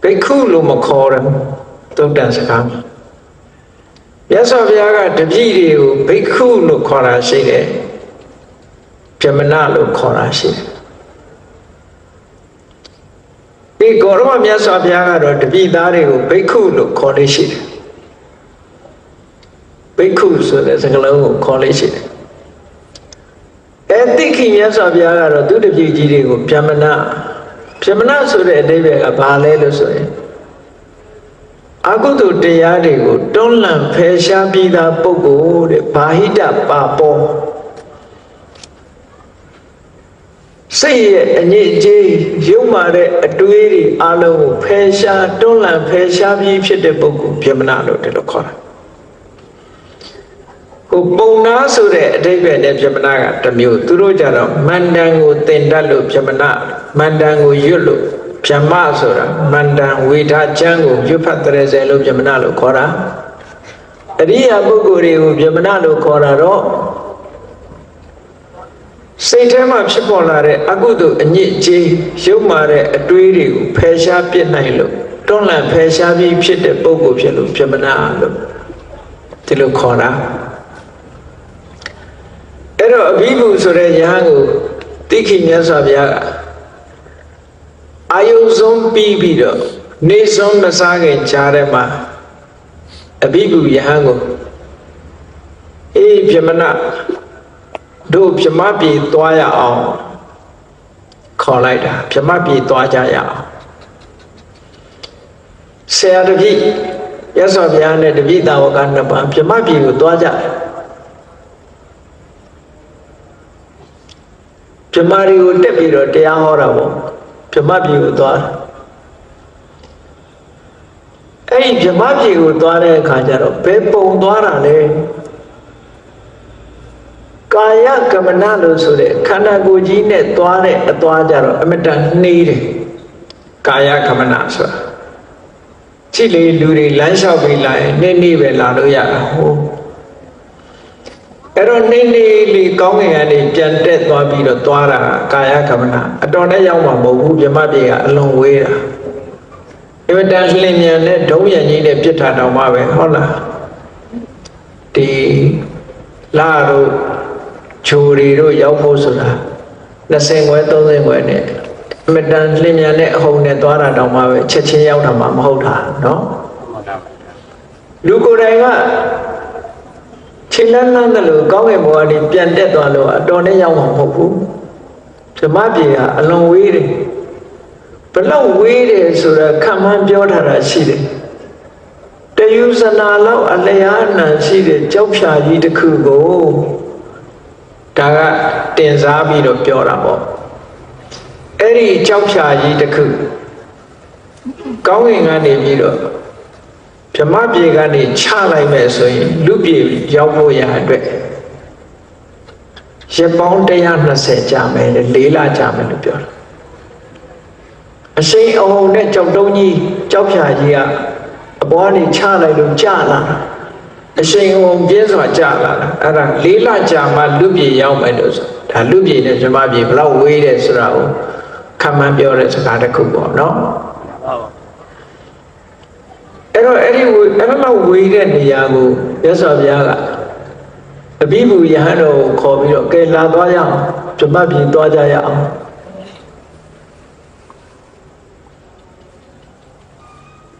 ဘိက္ခုလို့မခေါ်တယ်သုတ်တန်စကားမှာမြတ်စွာဘုရားကတပည့်တွေကိုဘိက္ခုလို့ခေါ်တာရှိတယ်ပြမနာလို့ခေါ်တာရှိတယ်ဒီကောရမမြတ်စွာဘုရားကတော့တပည့်သားတွေကိုဘိက္ခုလို့ခေါ်လို့ရှိတယ်ဘိက္ခုဆိုတဲ့စကားလုံးကိုခေါ်လို့ရှိတယ်တိခိမြတ်စွာဘုရားကတော့သူတပည့်ကြီးတွေကိုပြမနာဆိုတဲ့အဓိပ္ပာယ်ကဘာလဲလို့ဆိုရင်အကုသိုလ်တရားတွေကိုတွန်းလှန်ဖယ်ရှားပြီးသားပုဂ္ဂိုလ်တဲ့ဘာဟိတပါပောစိတ်ရဲ့အညစ်အကြေးရုပ်မာတဲ့အတွေးတွေအလုံးကိုဖယ်ရှားတွန်းလှန်ဖယ်ရှားပြီးဖြစ်တဲ့ပုဂ္ဂိုလ်ပြမနာလို့ဒီလိုခေါ်တာဟိုပုံနာဆိုတဲ့အဓိပ္ပာယ်နဲ့ပြမနာကတစ်မျိုးသူတို့ကြတော့မန္တန်ကိုတင်တတ်လို့ပြမနာမန္တန်ကိုရွတ်လို့ပြမဆိုတာမန္တန်ဝေဒကျမ်းကိုရွတ်ဖတ်တဲ့ဆယ်လို့ပြမနာလို့ခေါ်တာအရိယာပုဂ္ဂိုလ်တွေကိုပြမနာလို့ခေါ်တာတော့စိတ်ထဲမှာဖြစ်ပေါ်လာတဲ့အကုသိုလ်အညစ်အကြေးရုပ်မာတဲ့အတွေးတွေကိုဖယ်ရှားပြစ်နိုင်လို့တွန်းလှန်ဖယ်ရှားပြီးဖြစ်တဲ့ပုဂ္ဂိုလ်ဖြစ်လို့ပြမနာလို့ဒီလိုခေါ်တာအဲ့တော့အဘိဗုဆိုတဲ့ယဟန်ကိုတိခိမြတ်စွာဘုရားကအာယုဆုံးပြီးတော့နေဆုံးမစားခင်ကြားထဲမှာအဘိဗုယဟန်ကိုပြမနာတို့ပြမပြေသွားရအောင်ခေါ်လိုက်တာပြမပြေသွားကြရအောင်ဆရာတပည့်မြတ်စွာဘုရားနဲ့တပည့်တာဝကနှစ်ပါးပြမပြေကိုသွားကြပြမတွေကိုတက်ပြီးတော့တရားဟောတာပေါ့ပြမပြေကိုသွားအဲ့ဒီပြမပြေကိုသွားတဲ့အခါကျတော့ဘယ်ပုံသွားတာလဲကာယကမနလို့ဆိုတဲ့ခန္ဓာကိုယ်ကြီးနဲ့သွားတဲ့အသွားကြတော့အမတန်နှေးတယ်ကာယကမနဆိုတာကြည့်လေလူတွေလမ်းလျှောက်ပြီးလာရင်နေ့ပဲလာလို့ရတာဟုတ်အဲ့တော့နေ့လေးကောင်းငင်ကနေပြန်တက်သွားပြီးတော့သွားတာကာယကမနအတော်နဲ့ရောက်မှာမဟုတ်ဘူးပြမပြေကအလွန်ဝေးတာအမတန်လျင်မြန်နဲ့ဒုံးရံကြီးနဲ့ပြစ်ထားတော့မှပဲဟုတ်လားဒီလာတော့ချိုရီတို့ရောက်ဖို့ဆိုတာ20ခွဲ30ခွဲနဲ့အမတန်လျင်မြန်တဲ့အဟုန်နဲ့သွားတာတောင်မှပဲချက်ချင်းရောက်တာမှမဟုတ်တာเนาะလူကိုယ်တိုင်ကခြေလန်းလန်းတယ်လို့ကောင်းကင်ဘဝကနေပြန်တက်သွားလို့အတော်နဲ့ရောက်မှာမဟုတ်ဘူး ဓမ္မပြေကအလွန်ဝေးတယ်ဘလောက်ဝေးတယ်ဆိုတာခံမှန်းပြောထားတာရှိတယ်တယူဇနာလောက်အလျားအနံရှိတဲ့ကြောက်ဖြာကြီးတစ်ခုကိုဒါကတင်စားပြီးတော့ပြောတာပေါ့အဲ့ဒီကြောက်ဖြာကြီးတစ်ခုကောင်းကင်ကနေပြီးတော့ဗြဟ္မပြေကနေချလိုက်မယ်ဆိုရင်လူပြေရောက်ဖို့ရအတွက်ရပောင်း120ကြာမယ်လေ4လကြာမယ်လို့ပြောတယ်အရှိန်အဟုန်နဲ့ကြောက်တုံးကြီးကြောက်ဖြာကြီးကအပေါ်ကနေချလိုက်လို့ကြာလာအရှိန်အဟုန်ပြင်းစွာကြာလာတာအဲ့ဒါ4လကြာမှလူပြေရောက်မယ်လို့ဆိုဒါလူပြေနဲ့ဗြဟ္မပြေဘလောက်ဝေးတယ်ဆိုတာကိုခံမှန်းပြောတဲ့စကားတစ်ခုပေါ့နော်အဲ့တော့အဲ့လောက်ဝေးတဲ့နေရာကိုမြတ်စွာဘုရားကအဘိဓမ္မာယဟန်တော်ကိုခေါ်ပြီးတော့ကဲလာသွားရအောင်ဗြဟ္မပြေသွားကြရအောင်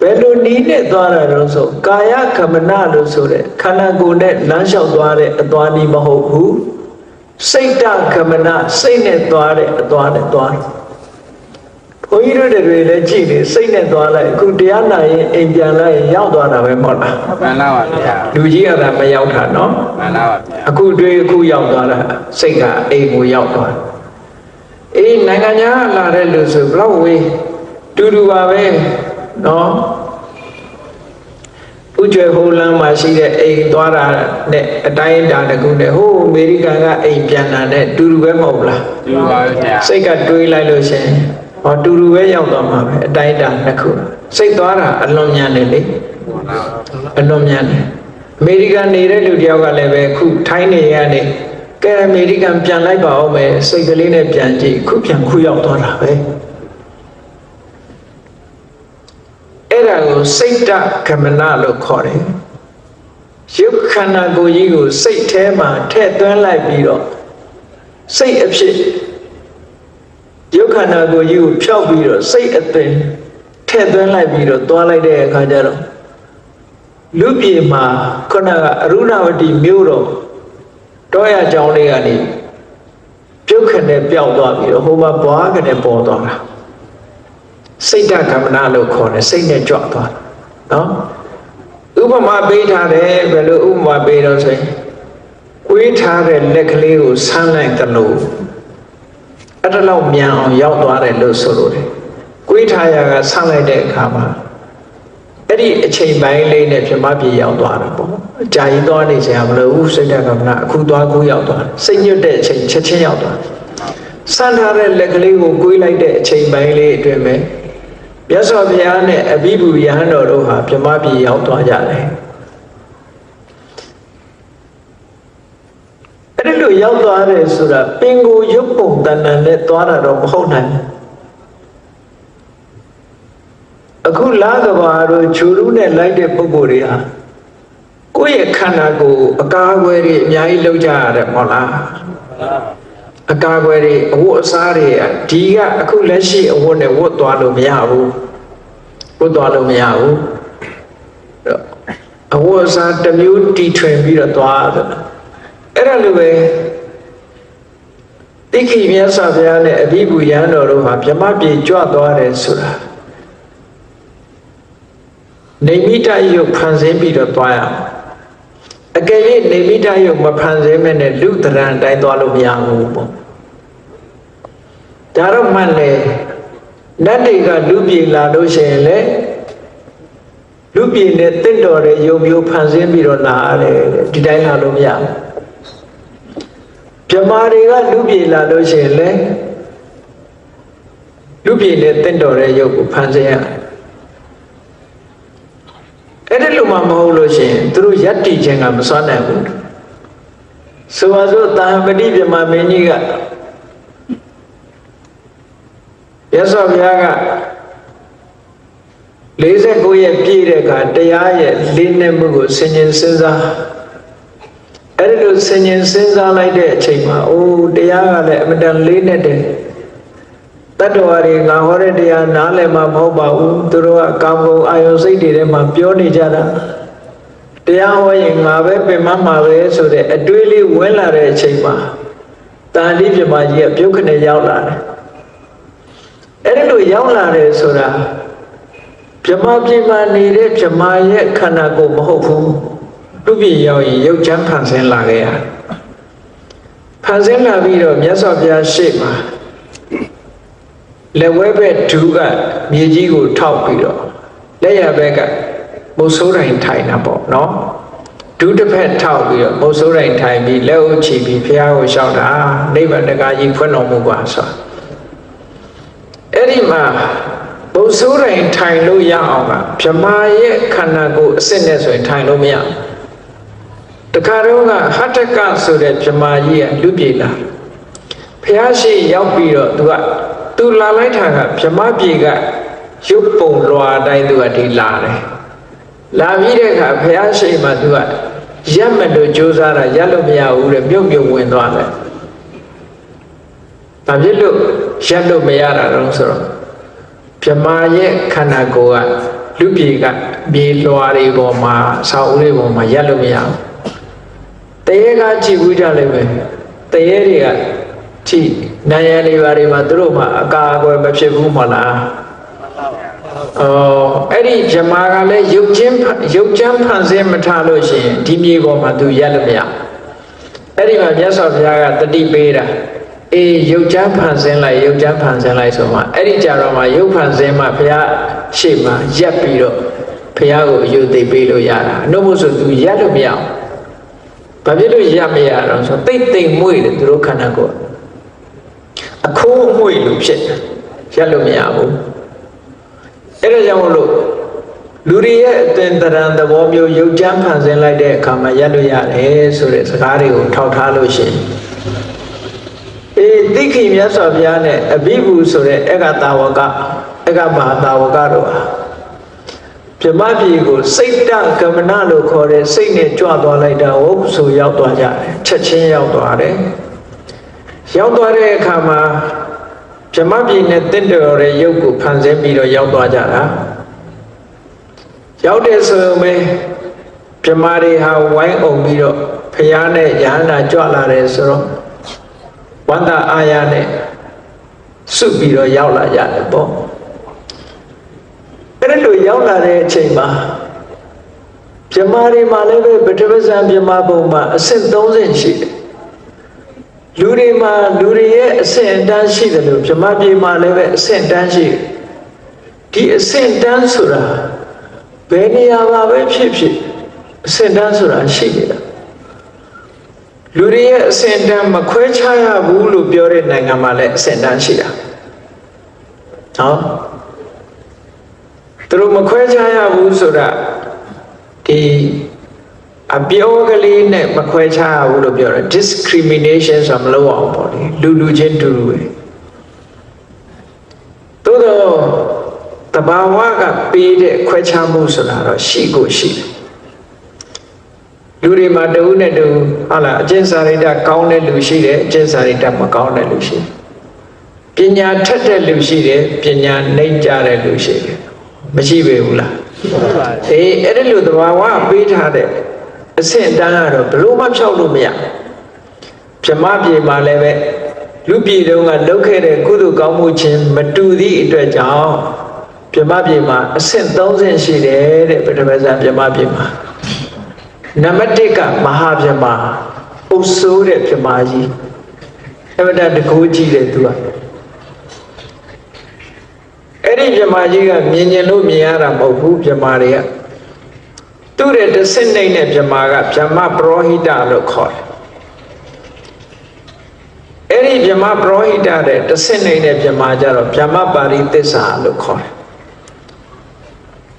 ဘယ်လိုနည်းနဲ့သွားတာတော့ဆိုကာယကမနလို့ဆိုတဲ့ခန္ဓာကိုယ်နဲ့လမ်းလျှောက်သွားတဲ့အသွားနည်းမဟုတ်ဘူးစိတ်တကမနစိတ်နဲ့သွားတဲ့အသွားနဲ့သွားတယ်ဘုန်းကြီးတို့တွေလည်းကြည့်နေစိတ်နဲ့သွားလိုက်အခုတရားနာရင်အိမ်ပြန်လိုက်ရောက်သွားတာပဲမဟုတ်လားမှန်လားပါဗျာလူကြီးကမရောက်တာနော်မှန်လားပါဗျာအခုတွေ့အခုရောက်သွားတာစိတ်ကအိမ်ကိုရောက်သွားအေးနိုင်ငံခြားလာတဲ့လူဆိုဘလောက်ဝေးတူတူပါပဲနော်ဥကျွေဟိုလမ်းမှာရှိတဲ့အိမ်သွားတာနဲ့အတိုင်းအတာတကူနဲ့ဟိုအမေရိကန်ကအိမ်ပြန်လာတဲ့တူတူပဲမဟုတ်လားတူပါဗျာစိတ်ကတွေးလိုက်လို့ရှင်ဟောတူတူပဲရောက်သွားမှာပဲအတိုင်းအတာတစ်ခုစိတ်သွားတာအလွန်မြန်တယ်လေအလွန်မြန်တယ်အမေရိကန်နေတဲ့လူတယောက်ကလည်းပဲခုထိုင်းနေရနေကဲအမေရိကန်ပြန်လိုက်ပါဦးမယ်စိတ်ကလေးနဲ့ပြန်ကြည့်ခုပြန်ခုရောက်သွားတာပဲအဲ့ဒါကိုစိတ်တကမနလို့ခေါ်တယ်ရုပ်ခန္ဓာကိုယ်ကြီးကိုစိတ်ထဲမှာထည့်သွင်းလိုက်ပြီးတော့စိတ်အဖြစ်ရုပ်ခန္ဓာကိုယ်ကြီးကိုဖြောက်ပြီးတော့စိတ်အသွင်ထည့်သွင်းလိုက်ပြီးတော့သွားလိုက်တဲ့အခါကျတော့လူပြေမှာခုနကအရုဏဝတီမြို့တော်တောရကျောင်းလေးကနေပြုတ်ခနဲ့ပျောက်သွားပြီးတော့ဟိုမှာဘွားခနဲ့ပေါ်သွားတာစိတ်တကမနလို့ခေါ်တယ်စိတ်နဲ့ကြွသွားတာနော်ဥပမာပေးထားတယ်ဘယ်လိုဥပမာပေးတော့ဆိုရင်ကွေးထားတဲ့လက်ကလေးကိုဆန်းလိုက်တယ်လို့အဲ့ဒါလောက်မြန်အောင်ရောက်သွားတယ်လို့ဆိုလို့တယ်ကွေးထားရကဆန်းလိုက်တဲ့အခါမှာအဲ့ဒီအချိန်ပိုင်းလေးနဲ့ပြမပြေရောက်သွားတာပေါ့အကြာကြီးသွားနေချင်မလို့စိတ်တကမနအခုသွားကိုရောက်သွားစိတ်ညွတ်တဲ့အချိန်ချက်ချင်းရောက်သွားဆန်းထားတဲ့လက်ကလေးကိုကွေးလိုက်တဲ့အချိန်ပိုင်းလေးအတွင်းပဲမြတ်စွာဘုရားနဲ့အဘိဓမ္မာယဟန်တော်တို့ဟာပြမပြေရောက်သွားကြတယ်အဲ့ဒီလိုရောက်သွားတယ်ဆိုတာပင်ကိုရုပ်ပုံတဏ္ဍာနဲ့သွားတာတော့မဟုတ်နိုင်ဘူးအခုလာကဘာတို့ဂျူရုနဲ့လိုက်တဲ့ပုဂ္ဂိုလ်တွေဟာကိုယ့်ရဲ့ခန္ဓာကိုယ်အကာအကွယ်တွေအများကြီးလုပ်ကြရတယ်မဟုတ်လားအကာအကွယ်တွေအဝတ်အစားတွေဒီကအခုလက်ရှိအဝတ်နဲ့ဝတ်သွားလို့မရဘူးဝတ်သွားလို့မရဘူးအဝတ်အစားတစ်မျိုးတီထွင်ပြီးတော့သွားတယ်အဲ့ဒါလိုပဲတိခိမြတ်စွာဘုရားနဲ့အဘိဓမ္မာယဟန်တော်တို့ဟာဗြဟ္မပြေကြွသွားတယ်ဆိုတာနေမိတယုတ်ဖန်ဆင်းပြီးတော့သွားရအောင်အကယ်၍နေမိတယုတ်မဖန်ဆင်းမဲ့နဲ့လူတရံတိုင်းသွားလို့မရဘူးပေါ့ဒါတော့မှန်လေနတ်တွေကလူပြေလာလို့ရှိရင်လေလူပြေနဲ့တင့်တော်တဲ့ယုံမျိုးဖန်ဆင်းပြီးတော့လာရတယ်ဒီတိုင်းလာလို့မရဘူးဗြဟ္မာတွေကလူပြေလာလို့ရှိရင်လေလူပြေနဲ့တင့်တော်တဲ့ယုံကိုဖန်ဆင်းရတယ်အဲ့ဒီလိုမှမဟုတ်လို့ရှိရင်သူတို့ယက်တီခြင်းကမစွမ်းနိုင်ဘူးဆိုပါစို့တာဟပတိဗြဟ္မာမင်းကြီးကရသော်ဘုရားက49ရက်ပြည့်တဲ့အခါတရားရဲ့လေးနက်မှုကိုဆင်ခြင်စဉ်းစားအဲ့ဒီလိုဆင်ခြင်စဉ်းစားလိုက်တဲ့အချိန်မှာအိုးတရားကလည်းအမတန်လေးနက်တယ်တတ္တဝါတွေငါဟောတဲ့တရားနားလည်မှာမဟုတ်ပါဘူးသူတို့ကကာမဂုဏ်အာယုစိတ်တွေထဲမှာပြောနေကြတာတရားဟောရင်ငါပဲပင်မမှာပဲဆိုတဲ့အတွေးလေးဝင်လာတဲ့အချိန်မှာ တာလီပြမကြီးကပြုတ်ခနဲ့ရောက်လာတယ်အဲ့ဒီလိုရောက်လာတယ်ဆိုတာပြမပြေမှာနေတဲ့ပြမရဲ့ခန္ဓာကိုယ်မဟုတ်ဘူးလူပြည်ရောက်ရင်ရုပ်ချမ်းဖန်ဆင်းလာခဲ့ရတယ်ဖန်ဆင်းလာပြီးတော့မြတ်စွာဘုရားရှေ့မှာလက်ဝဲဘက်ဒူးကမြေကြီးကိုထောက်ပြီးတော့လက်ရဘက်ကမုတ်ဆိုးတိုင်းထိုင်တာပေါ့နော်ဒူးတစ်ဖက်ထောက်ပြီးတော့မုတ်ဆိုးတိုင်းထိုင်ပြီးလက်အုပ်ချပြီးဘုရားကိုလျှောက်တာနိဗ္ဗာန်တကားကြီးဖွင့်တော်မူပါဆိုအဲ့ဒီမှာမုတ်ဆိုးတိုင်းထိုင်လို့ရအောင်ကဗြဟ္မာရဲ့ခန္ဓာကိုယ်အစစ်နဲ့ဆိုရင်ထိုင်လို့မရတခါတော့ကဟတ္တကဆိုတဲ့ဗြဟ္မာကြီးကလူပြေလာဘုရားရှိရောက်ပြီးတော့သူလာလိုက်တာကဗြဟ္မာပြေကရုပ်ပုံလွာတိုင်းသူကဒီလာတယ်လာပြီးတဲ့အခါဘုရားရှိမှသူကရက်မလို့ကြိုးစားတာရက်လို့မရဘူးတဲ့မြုပ်မြုပ်ဝင်သွားတယ်။ဘာဖြစ်လို့ရက်လို့မရတာတော့ဆိုတော့ဗြဟ္မာရဲ့ခန္ဓာကိုယ်ကလူပြေကမြေလွာတွေပေါ်မှာဆောင်းဦးတွေပေါ်မှာရက်လို့မရဘူး။တရေကကြည့်ဘူးကြလိမ့်မယ်။တရေတွေကကြည့်နိုင်ရလေးပါတွေမှာသူတို့မှအကာအကွယ်မဖြစ်ဘူးမလား။အဲ့ဒီဗြဟ္မာကလည်းရုပ်ချမ်းဖန်ဆင်းမထားလို့ရှိရင်ဒီမြေပေါ်မှာသူရက်လို့မရအဲ့ဒီမှာမြတ်စွာဘုရားကတတိပေးတာအေးရုပ်ချမ်းဖန်ဆင်းလိုက်ရုပ်ချမ်းဖန်ဆင်းလိုက်ဆိုမှအဲ့ဒီကြတော့မှရုပ်ဖန်ဆင်းမှဘုရားရှေ့မှာရက်ပြီးတော့ဘုရားကိုအယုသိပေးလို့ရတာနှုတ်မို့ဆိုသူရက်လို့မရအောင်ဘာဖြစ်လို့ရက်မရတော့ဆိုတိတ်တိမ်မွေ့တယ်သူတို့ခန္ဓာကိုယ်အခိုးအမွေ့လို့ဖြစ်တယ်ရက်လို့မရဘူးအဲ့ဒါကြောင့်မလို့လူတွေရဲ့အသင်္တရံသဘောမျိုးရုပ်ချမ်းဖန်ဆင်းလိုက်တဲ့အခါမှာရက်လို့ရတယ်ဆိုတဲ့စကားတွေကိုထောက်ထားလို့ရှိရင်သိခိမြတ်စွာဘုရားနဲ့အဘိဓုဆိုတဲ့ဧကတာဝကအကမဟာတာဝကတို့ဟာဗြဟ္မပြည်ကိုစိတ်တကမနလို့ခေါ်တဲ့စိတ်နဲ့ကြွသွားလိုက်တာဟုတ်ဆိုရောက်သွားကြတယ်ချက်ချင်းရောက်သွားတယ်ရောက်သွားတဲ့အခါမှာဗြဟ္မပြည်နဲ့တင့်တော်တဲ့ရုပ်ကိုဖန်ဆင်းပြီးတော့ရောက်သွားကြတာရောက်တဲ့ဆိုရင်ဗြဟ္မာတွေဟာဝိုင်းအောင်ပြီးတော့ဖယားနဲ့ယဟန္တာကြွလာတယ်ဆိုတော့ဝန္တာအာရနဲ့စုပြီးတော့ရောက်လာကြတယ်ပေါ့အဲ့လိုရောက်လာတဲ့အချိန်မှာဗြဟ္မာတွေမှာလည်းပဲပထမဇန်ဗြဟ္မာဘုံမှာအဆင့်30ရှိတယ်လူတွေမှာလူတွေရဲ့အဆင့်အတန်းရှိတယ်လို့ဗြဟ္မာပြည်မှာလည်းပဲအဆင့်အတန်းရှိဒီအဆင့်အတန်းဆိုတာဘယ်နေရာမှာပဲဖြစ်ဖြစ်အဆင့်အတန်းဆိုတာရှိနေတာလူတွေရဲ့အဆင့်အတန်းမခွဲခြားရဘူးလို့ပြောတဲ့နိုင်ငံမှာလည်းအဆင့်အတန်းရှိတာဟောသူတို့မခွဲခြားရဘူးဆိုတာဒီအပြောကလေးနဲ့မခွဲခြားဘူးလို့ပြောတယ် discrimination ဆိုတာမလုပ်အောင်ပေါ့လေလူချင်းတူတူပဲသို့တော့တဘာဝကပေးတဲ့ခွဲခြားမှုဆိုတာတော့ရှိကိုရှိတယ်လူတွေမှာတူနဲ့တူဟုတ်လားအကျင့်စာရိတ္တကောင်းတဲ့လူရှိတယ်အကျင့်စာရိတ္တမကောင်းတဲ့လူရှိတယ်ပညာထက်တဲ့လူရှိတယ်ပညာနှိမ့်ကြတဲ့လူရှိတယ်မရှိပေဘူးလားအေးအဲ့ဒီလိုတဘာဝပေးထားတဲ့အဆင့်အတန်းကတော့ဘလို့မှဖြောက်လို့မရဗြဟ္မပြည်မှာလည်းပဲလူပြည်တုန်းကလုပ်ခဲ့တဲ့ကုသိုလ်ကောင်းမှုချင်းမတူသည့်အတွက်ကြောင့်ဗြဟ္မပြည်မှာအဆင့်30ရှိတယ်တဲ့ပထမဇန်ဗြဟ္မပြည်မှာနံပါတ်1ကမဟာဗြဟ္မာအုပ်စိုးတဲ့ဗြဟ္မာကြီးအမတတကိုးကြီးတယ်သူကအဲ့ဒီဗြဟ္မာကြီးကမြင်လို့မြင်ရတာမဟုတ်ဘူးဗြဟ္မာတွေကသူ့ရဲ့တဆင့်နေတဲ့ဗြဟ္မာကဗြဟ္မပရောဟိတလို့ခေါ်တယ်အဲ့ဒီဗြဟ္မပရောဟိတတဲ့တဆင့်နေတဲ့ဗြဟ္မာကြတော့ဗြဟ္မပါရိသစ္စာလို့ခေါ်တယ်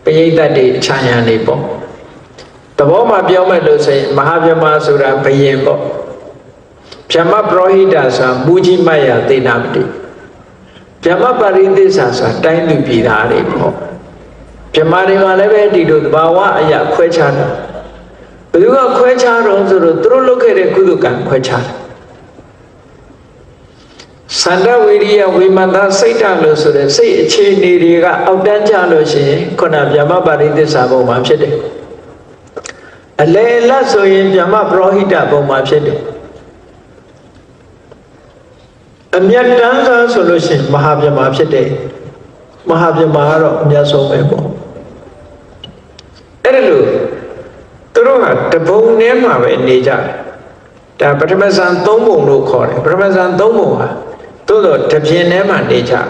ပရိသတ်တွေအချမ်းရံနေပေါ့သဘောမှာပြောမယ်လို့ဆိုရင်မဟာဗြဟ္မာဆိုတာဘယင်ပေါ့ဗြဟ္မပရောဟိတဆိုတာမူကြီးမတ်ရသေနာမတိဗြဟ္မပါရိသစ္စာဆိုတာတိုင်းသူပြည်သားတွေပေါ့ဗြဟ္မာတွေမှာလည်းပဲဒီလိုသဘာဝအရာခွဲခြားတယ်ဘယ်သူကခွဲခြားတော့ဆိုတော့သူတို့လုပ်ခဲ့တဲ့ကုသကံခွဲခြားတယ်စန္ဒဝိရိယဝိမန္တစိတ်ဓာတ်လို့ဆိုတဲ့စိတ်အခြေအနေတွေကအောက်တန်းကြလို့ရှိရင်ခုနဗြဟ္မပါရိသစ္စာဘုံမှာဖြစ်တယ်အလေလတ်ဆိုရင်ဗြဟ္မပရောဟိတဘုံမှာဖြစ်တယ် အမြတ်တမ်းစားဆိုလို့ရှိရင်မဟာဗြဟ္မာဖြစ်တယ်မဟာဗြဟ္မာကတော့အမြတ်ဆုံးပဲပေါ့အဲ့ဒါလို့သူတို့ကတပုံထဲမှာပဲနေကြတယ်ဒါပထမဇန်၃ပုံလို့ခေါ်တယ်ပထမဇန်၃ပုံဟာသို့တော့တပြင်းထဲမှာနေကြတာ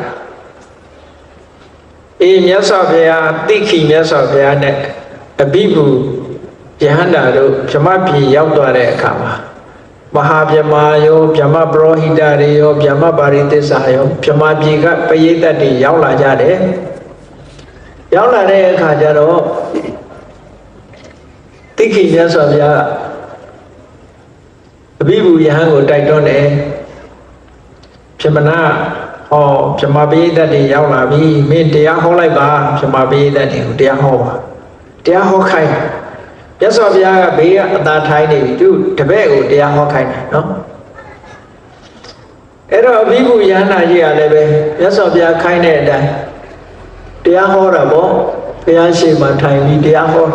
အေးမြတ်စွာဘုရားတိခိမြတ်စွာဘုရားနဲ့အဘိဗုယဟန္တာတို့ဗြဟ္မပြည်ရောက်သွားတဲ့အခါမှာမဟာဗြဟ္မာယောဗြဟ္မပရောဟိတတွေရောဗြဟ္မပါရိသစ္စာရောဗြဟ္မပြည်ကပရိသတ်တွေရောက်လာကြတယ်ရောက်လာတဲ့အခါကျတော့တိခိမြတ်စွာဘုရားအဘိဗုယဟန်ကိုတိုက်တွန်းတယ်ဗြဟ္မဏဟောဗြဟ္မပရိသတ်တွေရောက်လာပြီမင်းတရားဟောလိုက်ပါဗြဟ္မပရိသတ်တွေကိုတရားဟောပါတရားဟောခိုင်းမြတ်စွာဘုရားကဘေးကအသာထိုင်းနေပြီသူတပည့်ကိုတရားဟောခိုင်းတယ်နော်အဲ့တော့အဘိဗုယဟနာကြီးကလည်းပဲမြတ်စွာဘုရားခိုင်းတဲ့အတိုင်းတရားဟောတာပေါ့ဘုရားရှိမှထိုင်ပြီးတရားဟော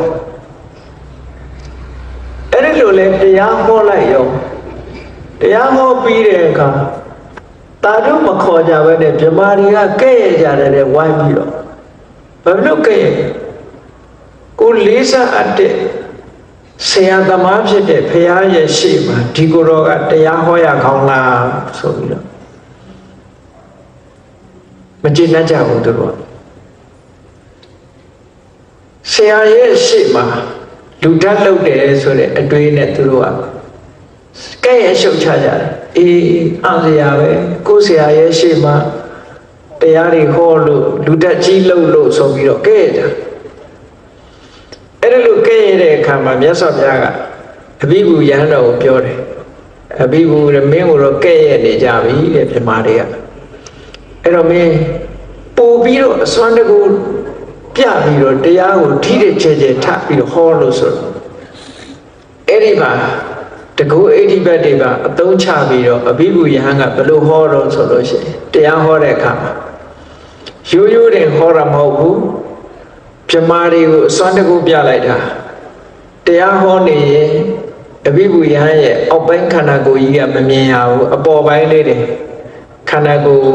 အဲ့ဒီလိုလဲတရားဟောလိုက်ရောတရားဟောပြီးတဲ့အခါတာတို့မခေါ်ကြဘဲနဲ့ဗြဟ္မာတွေကကဲ့ရဲ့ကြတယ်တဲ့ဝိုင်းပြီးတော့ဘာလို့ကဲ့ရဲ့ကိုလေးစားအပ်တဲ့ဆရာသမားဖြစ်တဲ့ဘုရားရဲ့ရှေ့မှာဒီကိုယ်တော်ကတရားဟောရကောင်းလားဆိုပြီးတော့မကျေနပ်ကြဘူးသူတို့ဆရာရဲ့ရှေ့မှာလူဓာတ်လုပ်တယ်ဆိုတဲ့အတွေးနဲ့သူတို့ကကဲ့ရဲ့ရှုပ်ချကြတယ်အေးအောင်ဆရာပဲကိုဆရာရဲ့ရှေ့မှာတရားတွေဟောလို့လူဓာတ်ကြီးလုပ်လို့ဆိုပြီးတော့ကဲ့ကြအဲ့ဒါလို့ကဲ့ရဲ့တဲ့အခါမှာမြတ်စွာဘုရားကအဘိဗုယဟန်တော်ကိုပြောတယ်အဘိဗုမင်းကိုတော့ကဲ့ရဲ့နေကြပြီတဲ့ပြမာတွေကအဲ့တော့မင်းပို့ပြီးတော့အစွမ်းတကူပြပြီးတော့တရားကိုထိတဲ့ချဲချဲထပြီးတော့ဟောလို့ဆိုတော့အဲ့ဒီမှာတကူအိဋ္ဌိပတ်တွေပါအသုံးချပြီးတော့အဘိဗုယဟန်ကဘယ်လိုဟောတော့ဆိုလို့ရှိရင်တရားဟောတဲ့အခါမှာရိုးရိုးတင်ဟောတာမဟုတ်ဘူးဗြဟ္မာတွေကိုအစွမ်းတကူပြလိုက်တာတရားဟောနေရင်အဘိဗုယဟန်ရဲ့အောက်ပိုင်းခန္ဓာကိုယ်ကြီးကမမြင်ရဘူးအပေါ်ပိုင်းလေးတွေခန္ဓာကိုယ်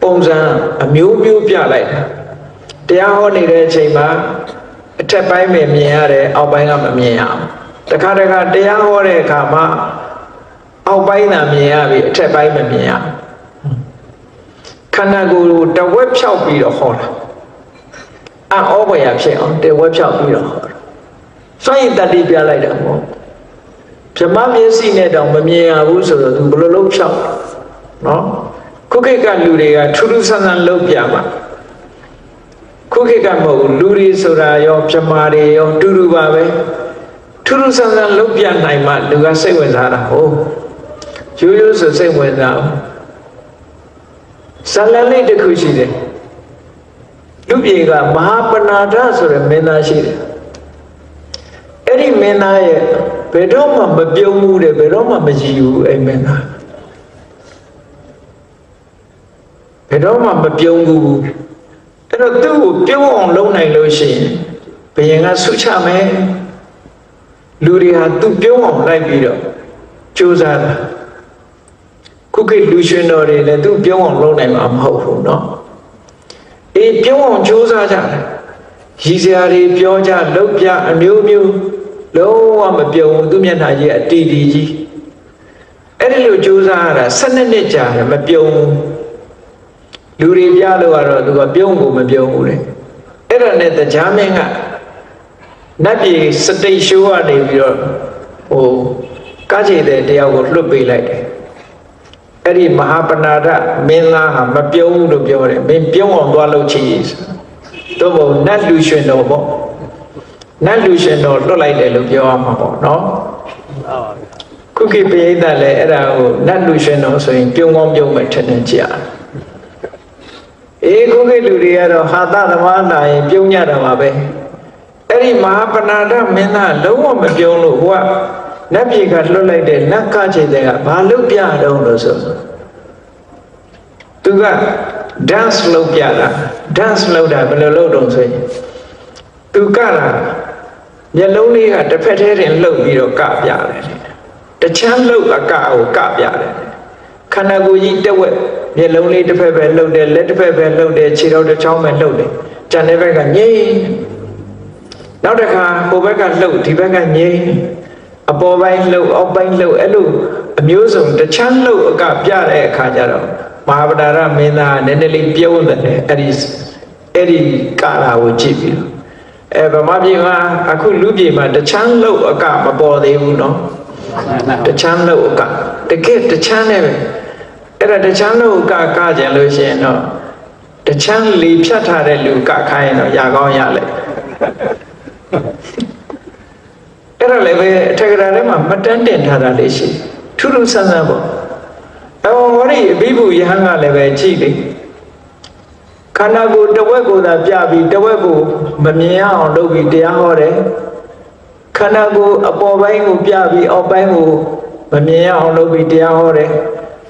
ပုံစံအမျိုးမျိုးပြလိုက်တာတရားဟောနေတဲ့အချိန်မှာအထက်ပိုင်းပဲမြင်ရတယ်အောက်ပိုင်းကမမြင်ရဘူးတခါတခါတရားဟောတဲ့အခါမှာအောက်ပိုင်းသာမြင်ရပြီအထက်ပိုင်းမမြင်ရဘူးခန္ဓာကိုယ်ကိုတဝက်ဖြောက်ပြီးတော့ဟောတာအောဘရဖြစ်အောင်တဝက်ဖြောက်ပြီးတော့ဟောတာစွန့်ရည်တတိပြလိုက်တာပေါ့ဗြဟ္မမျက်စိနဲ့တောင်မမြင်ရဘူးဆိုတော့သူဘယ်လိုလုပ်ဖြောက်နော်ခုခေတ်ကလူတွေကထူးထူးဆန်းဆန်းလုပ်ပြမှာခုခေတ်ကမဟုတ်ဘူးလူတွေဆိုတာရောဗြဟ္မာတွေရောတူတူပါပဲထူးထူးဆန်းဆန်းလုပ်ပြနိုင်မှလူကစိတ်ဝင်စားတာဟုတ်ရိုးရိုးဆိုစိတ်ဝင်စားအောင်ဇာလန်လေးတစ်ခုရှိတယ်လူပြေကမဟာပဏာဒဆိုတဲ့မင်းသားရှိတယ်အဲ့ဒီမင်းသားရဲ့ဘယ်တော့မှမပြုံးဘူးတဲ့ဘယ်တော့မှမကြည့်ဘူးအဲ့မင်းသားဘယ်တော့မှမပြုံးဘူးအဲ့တော့သူ့ကိုပြုံးအောင်လုပ်နိုင်လို့ရှိရင်ဘုရင်ကဆုချမယ်လူတွေဟာသူ့ပြုံးအောင်လိုက်ပြီးတော့ကြိုးစားတာခုခေတ်လူရှင်တော်တွေလည်းသူ့ပြုံးအောင်လုပ်နိုင်မှာမဟုတ်ဘူးเนาะအေးပြုံးအောင်ကြိုးစားကြတယ်ရည်စရာတွေပြောကြလုပ်ပြအမျိုးမျိုးလုံးဝမပြုံးဘူးသူ့မျက်နှာကြီးအတီတီကြီးအဲ့ဒီလိုကြိုးစားရတာ12နှစ်ကြာတယ်မပြုံးဘူးလူတွေပြလို့ကတော့သူကပြုံးကိုမပြုံးဘူးလေအဲ့ဒါနဲ့တရားမင်းကနတ်ပြည်စတိတ်ရှိုးကနေပြီးတော့ကားချေတဲ့တယောက်ကိုလွတ်ပေးလိုက်တယ်အဲ့ဒီမဟာပဏာဒမင်းသားဟာမပြုံးဘူးလို့ပြောတယ်မင်းပြုံးအောင်သွားလုပ်ချင်တော့ဘုံနတ်လူရှင်တော်ပေါ့နတ်လူရှင်တော်လွတ်လိုက်တယ်လို့ပြောရမှာပေါ့နော်ခုခေတ်ပိဋကလည်းအဲ့ဒါကိုနတ်လူရှင်တော်ဆိုရင်ပြုံးကောင်းပြုံးမယ်ထင်တယ်ကြာခုခေတ်လူတွေကတော့ဟာသသမားနာရင်ပြုံးကြတာပါပဲအဲ့ဒီမဟာပဏာဒမင်းသားလုံးဝမပြုံးလို့ဟိုကနတ်ပြည်ကလွတ်လိုက်တဲ့နတ်ကချေတဲ့ကဘာလုပ်ပြတော့လို့ဆိုသူက dance လုပ်ပြတာ dance လုပ်တာဘယ်လိုလုပ်တော့ဆိုရင်သူကလာမျက်လုံးလေးကတစ်ဖက်ထဲတင်လှုပ်ပြီးတော့ကပြတယ်တချမ်းလှုပ်အကကိုကပြတယ် ခန္ဓာကိုယ်ကြီးတက်ဝက်မျက်လုံးလေးတစ်ဖက်ပဲလှုပ်တယ်လက်တစ်ဖက်ပဲလှုပ်တယ်ခြေတော်တစ်ချောင်းပဲလှုပ်တယ်ကြံတဲ့ဘက်ကငြိမ်နောက်တစ်ခါဟိုဘက်ကလှုပ်ဒီဘက်ကငြိမ်အပေါ်ပိုင်းလှုပ်အောက်ပိုင်းလှုပ်အဲ့လိုအမျိုးစုံတခြားလှုပ်အကပြတဲ့အခါကျတော့မဟာဗဒရာမင်းသားနည်းနည်းလေးပြုံးတယ်အဲ့ဒီကာလာကိုကြည့်ပြီးဗမာပြည်မှာအခုလူပြည်မှာတခြားလှုပ်အကမပေါ်သေးဘူးနော်တခြားလှုပ်အကတကယ်တခြားနဲ့ပဲအဲ့ဒါတခြားလှုပ်အကကကြလို့ရှိရင်တော့တခြားလေဖြတ်ထားတဲ့လူကခိုင်းတော့ရကောင်းရလေအဲ့ဒါလည်းပဲအထက်ကရာထဲမှာမတန်းတင်ထားတာလေးရှိထူးထူးဆန်းဆန်းပေါ့ဟောဒီအဘိဓုယဟန်ကလည်းပဲကြည့်လေခန္ဓာကိုယ်တစ်ဝက်ကိုသာပြပြီးတစ်ဝက်ကိုမမြင်အောင်လုပ်ပြီးတရားဟောတယ်ခန္ဓာကိုယ်အပေါ်ပိုင်းကိုပြပြီးအောက်ပိုင်းကိုမမြင်အောင်လုပ်ပြီးတရားဟောတယ်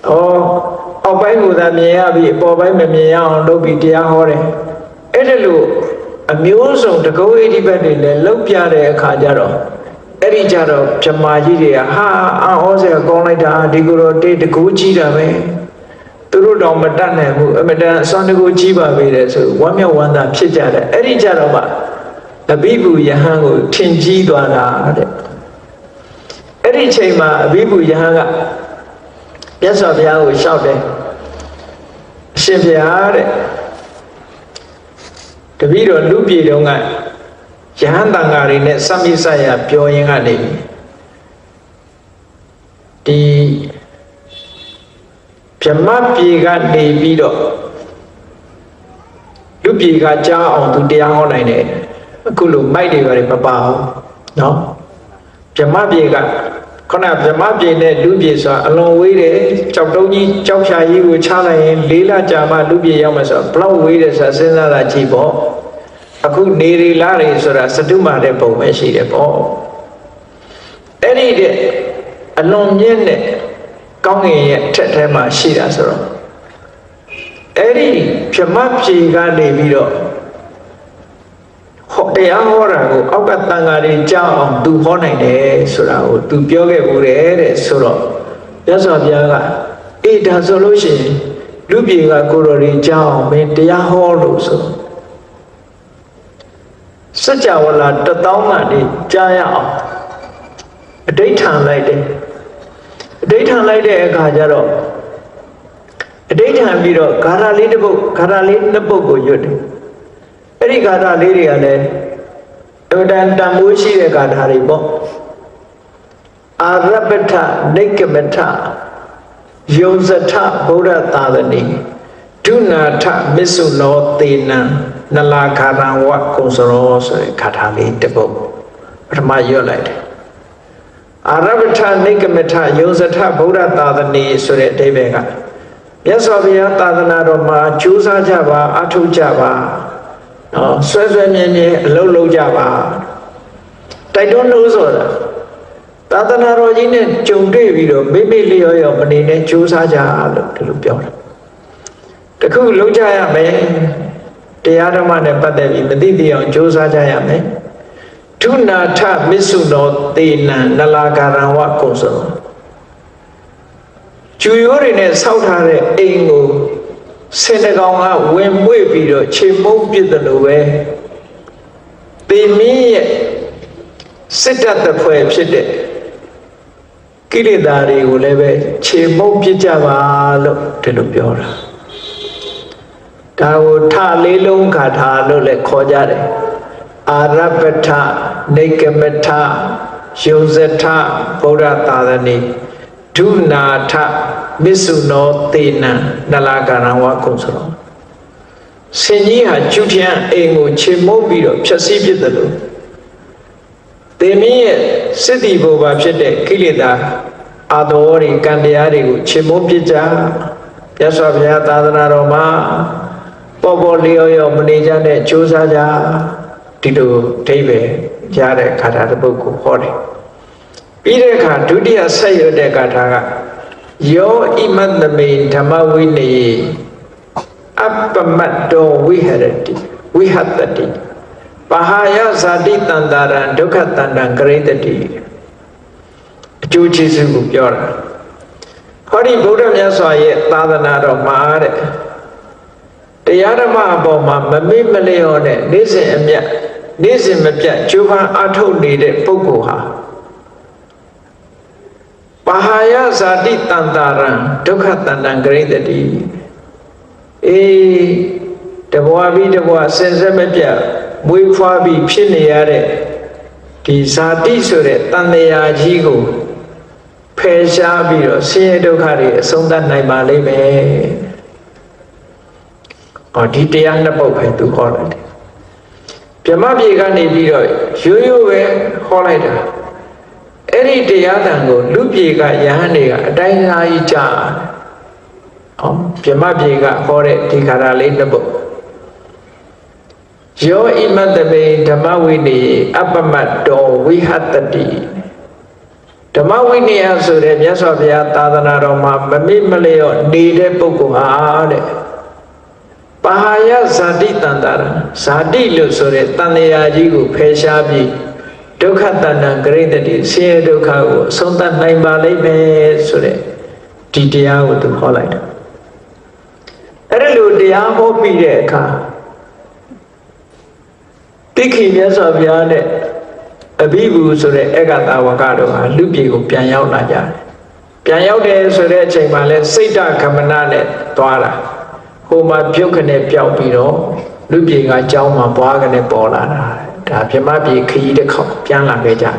အောက်ပိုင်းကိုသာမြင်ရပြီးအပေါ်ပိုင်းမမြင်အောင်လုပ်ပြီးတရားဟောတယ်အဲ့ဒါလို့အမျိုးစုံတကုတ်ဣတိပတ်တွေလည်းလောက်ပြတဲ့အခါကျတော့အဲ့ဒီကြတော့ဗြဟ္မာကြီးတွေကဟာအော်စရာကောင်းလိုက်တာဒီကိုတော့တေးတကူကြီးတာပဲသူတို့တော့မတတ်နိုင်ဘူးအမတန်အစွမ်းတကူကြီးပါပဲတဲ့ဆိုဝမ်းမြောက်ဝမ်းသာဖြစ်ကြတယ်အဲ့ဒီကြတော့မှအဘိဓုယဟန်ကိုထင်ကြီးသွားတာတဲ့အဲ့ဒီချိန်မှာအဘိဓုယဟန်ကမြတ်စွာဘုရားကိုလျှောက်တယ်အရှင်ဘုရားတဲ့တပည့်တော်လူပြည်တုန်းကယဟန်တန်ဃာတွေနဲ့စမိစရပြောရင်းကနေဒီဗြဟ္မပြည်ကနေပြီးတော့လူပြည်ကကြားအောင်သူတရားဟောနိုင်တယ်အခုလိုမိုက်တွေပါတယ်မပါဘူးเนาะဗြဟ္မပြည်ကခုနဗြဟ္မပြည်နဲ့လူပြည်ဆိုတာအလွန်ဝေးတယ်ကြောက်တုံးကြီးကြောက်ဖြာကြီးကိုချလိုက်ရင်၄လကြာမှလူပြည်ရောက်မှာဆိုတော့ဘလောက်ဝေးတယ်ဆိုတာစဉ်းစားတာကြည့်ပေါ့အခုနေရီလာတွေဆိုတာစတုမာတဲ့ပုံပဲရှိတယ်ပေါ့အဲ့ဒီတဲ့အလွန်မြင့်တဲ့ကောင်းကင်ရဲ့ထက်ထဲမှာရှိတာဆိုတော့အဲ့ဒီဗြဟ္မပြည်ကနေပြီးတော့ဟောတရားဟောတာကိုအောက်ကတန်ဃာတွေကြားအောင်သူဟောနိုင်တယ်ဆိုတာကိုသူပြောခဲ့ဘူးတဲ့ဆိုတော့မြတ်စွာဘုရားကအေးဒါဆိုလို့ရှိရင်လူပြည်ကကိုတော်တွေကြားအောင်မင်းတရားဟောလို့ဆိုစัจ java လာ1000မှနေကြားရအောင်အဋိဌာန်လိုက်တယ်အဋိဌာန်လိုက်တဲ့အခါကျတော့အဋိဌာန်ပြီးတော့ဂါထာလေးတစ်ပုဒ်ဂါထာလေးနှစ်ပုဒ်ကိုရွတ်တယ်အဲ့ဒီဂါထာလေးတွေကလည်းအမှန်တန်တန်ဖိုးရှိတဲ့ဂါထာတွေပေါ့အာရပထနိက္ကမထယုံစထဗုဒ္ဓသာသနိဒုနာထမစ္ဆုလောသေနံနလာခါရံဝကုံစရောဆိုတဲ့ဂါထာလေးတစ်ပုဒ်ပထမရွတ်လိုက်တယ်အာရပထနိက္ကမထယုံစထဗုဒ္ဓသာသနိဆိုတဲ့အဓိပ္ပာယ်ကမြတ်စွာဘုရားသာသနာတော်မှာကြိုးစားကြပါအထောက်ကြပါဆွဲဆွဲမြဲမြဲအလုပ်လုပ်ကြပါတိုက်တွန်းလို့ဆိုတာသာသနာတော်ကြီးနဲ့ကြုံတွေ့ပြီးတော့မိမိလျော်ရောမနေနဲ့ကြိုးစားကြလို့ဒီလိုပြောတာတခုလုပ်ကြရမယ်တရားဓမ္မနဲ့ပတ်သက်ပြီးမသိသိအောင်ကြိုးစားကြရမယ်ဒုနာထမစ္ဆုနောသေနံနလာကာရံဝကုံစောကျူရိုးတွေနဲ့ဆောက်ထားတဲ့အိမ်ကိုဆင်တကောင်ကဝင်မွေ့ပြီးတော့ခြေမုပ်ပြစ်တယ်လို့ပဲသေမင်းရဲ့စစ်တပ်တဖွဲ့ဖြစ်တဲ့ကိလေသာတွေကိုလည်းပဲခြေမုပ်ပြစ်ကြပါလို့ဒီလိုပြောတာဒါကိုထလေးလုံးဂါထာလို့လည်းခေါ်ကြတယ်အာရပထနိက္ကမထယုံစထဗုဒ္ဓသာသနိဒုနာထမစ္ဆုနောသေနံနလာကာရံဝကုံစရောဆင်ကြီးဟာကျူထျံအိမ်ကိုခြေမုပ်ပြီးတော့ဖြတ်စည်းဖြစ်တယ်လို့သေမင်းရဲ့စစ်တီဘုရားဖြစ်တဲ့ကိလေသာအာတော်တွေကံတရားတွေကိုခြေမုပ်ပြကြမြတ်စွာဘုရားသာသနာတော်မှာပေါ်ပေါ်လျော်လျော်မနေကြတဲ့ကြိုးစားကြဒီလိုအဓိပ္ပာယ်ရတဲ့ခါထာတစ်ပုဒ်ကိုဟောတယ်ပြီးတဲ့အခါဒုတိယဆက်ရွတ်တဲ့ဂါထာကယောဣမတ္တမေဓမ္မဝိနယေအပ္ပမတ္တောဝိဟရတိဝိဟတတိပဟာယဇာတိတန္တာရံဒုက္ခတန္တံကရိတတိအကျိုးကျေးဇူးကိုပြောတာဟော ဟောဒီဗုဒ္ဓမြတ်စွာရဲ့သာသနာတော်မှာတဲ့တရားဓမ္မအပေါ်မှာမမေ့မလျော့နဲ့နေ့စဉ်အမြတ်နေ့စဉ်မပြတ်ကြိုးပမ်းအားထုတ်နေတဲ့ပုဂ္ဂိုလ်ဟာပဟာယဇာတိတန္တာရံဒုက္ခတန္တံဂရိတတိတဘွားပြီးတဘွားစင်စက်မပြတ်မွေးဖွားပြီးဖြစ်နေရတဲ့ဒီဇာတိဆိုတဲ့တန်တရားကြီးကိုဖယ်ရှားပြီးတော့ဆင်းရဲဒုက္ခတွေအဆုံးသတ်နိုင်ပါလိမ့်မယ်။ဒီတရားနှစ်ပုဒ်ပဲသူဟောလိုက်တယ်။ဗြဟ္မပြေကနေပြီးတော့ရိုးရိုးပဲဟောလိုက်တာ။အဲ့ဒီတရားတန်ကိုလူပြေကယဟန်တွေကအတိုင်းအသားကြီးကြား။ဗြဟ္မပြေကဟောတဲ့ဒီခါရလေးနှစ်ပုဒ်ယောဣမတ္တမေဓမ္မဝိနည်းအပ္ပမတ္တောဝိဟတတိဓမ္မဝိနည်းဆိုတဲ့မြတ်စွာဘုရားသာသနာတော်မှာမမေ့မလျော့နေတဲ့ပုဂ္ဂိုလ်ဟာတဲ့ပဟာယဇာတိတန္တာရဇာတိလို့ဆိုတဲ့တန်တရားကြီးကိုဖယ်ရှားပြီးဒုက္ခတဏ္ဍဂရိတတိဆင်းရဲဒုက္ခကိုအဆုံးသတ်နိုင်ပါလိမ့်မယ်ဆိုတဲ့ဒီတရားကိုသူဟောလိုက်တာအဲ့ဒီလိုတရားဟောပြီးတဲ့အခါတိခိမြတ်စွာဘုရားနဲ့အဘိဗုဆိုတဲ့ဧကတာဝကတို့ဟာလူပြေကိုပြန်ရောက်လာကြတယ်ပြန်ရောက်တယ်ဆိုတဲ့အချိန်မှာလဲစိတ်တခမနနဲ့သွားတာဟိုမှာပြုတ်ခနဲ့ပြောက်ပြီးတော့လူပြေကကြောင်းမှာပွားခနဲ့ပေါ်လာတာဒါဗြဟ္မပြေခရီးတစ်ခေါက်ပြန်လာခဲ့ကြတယ်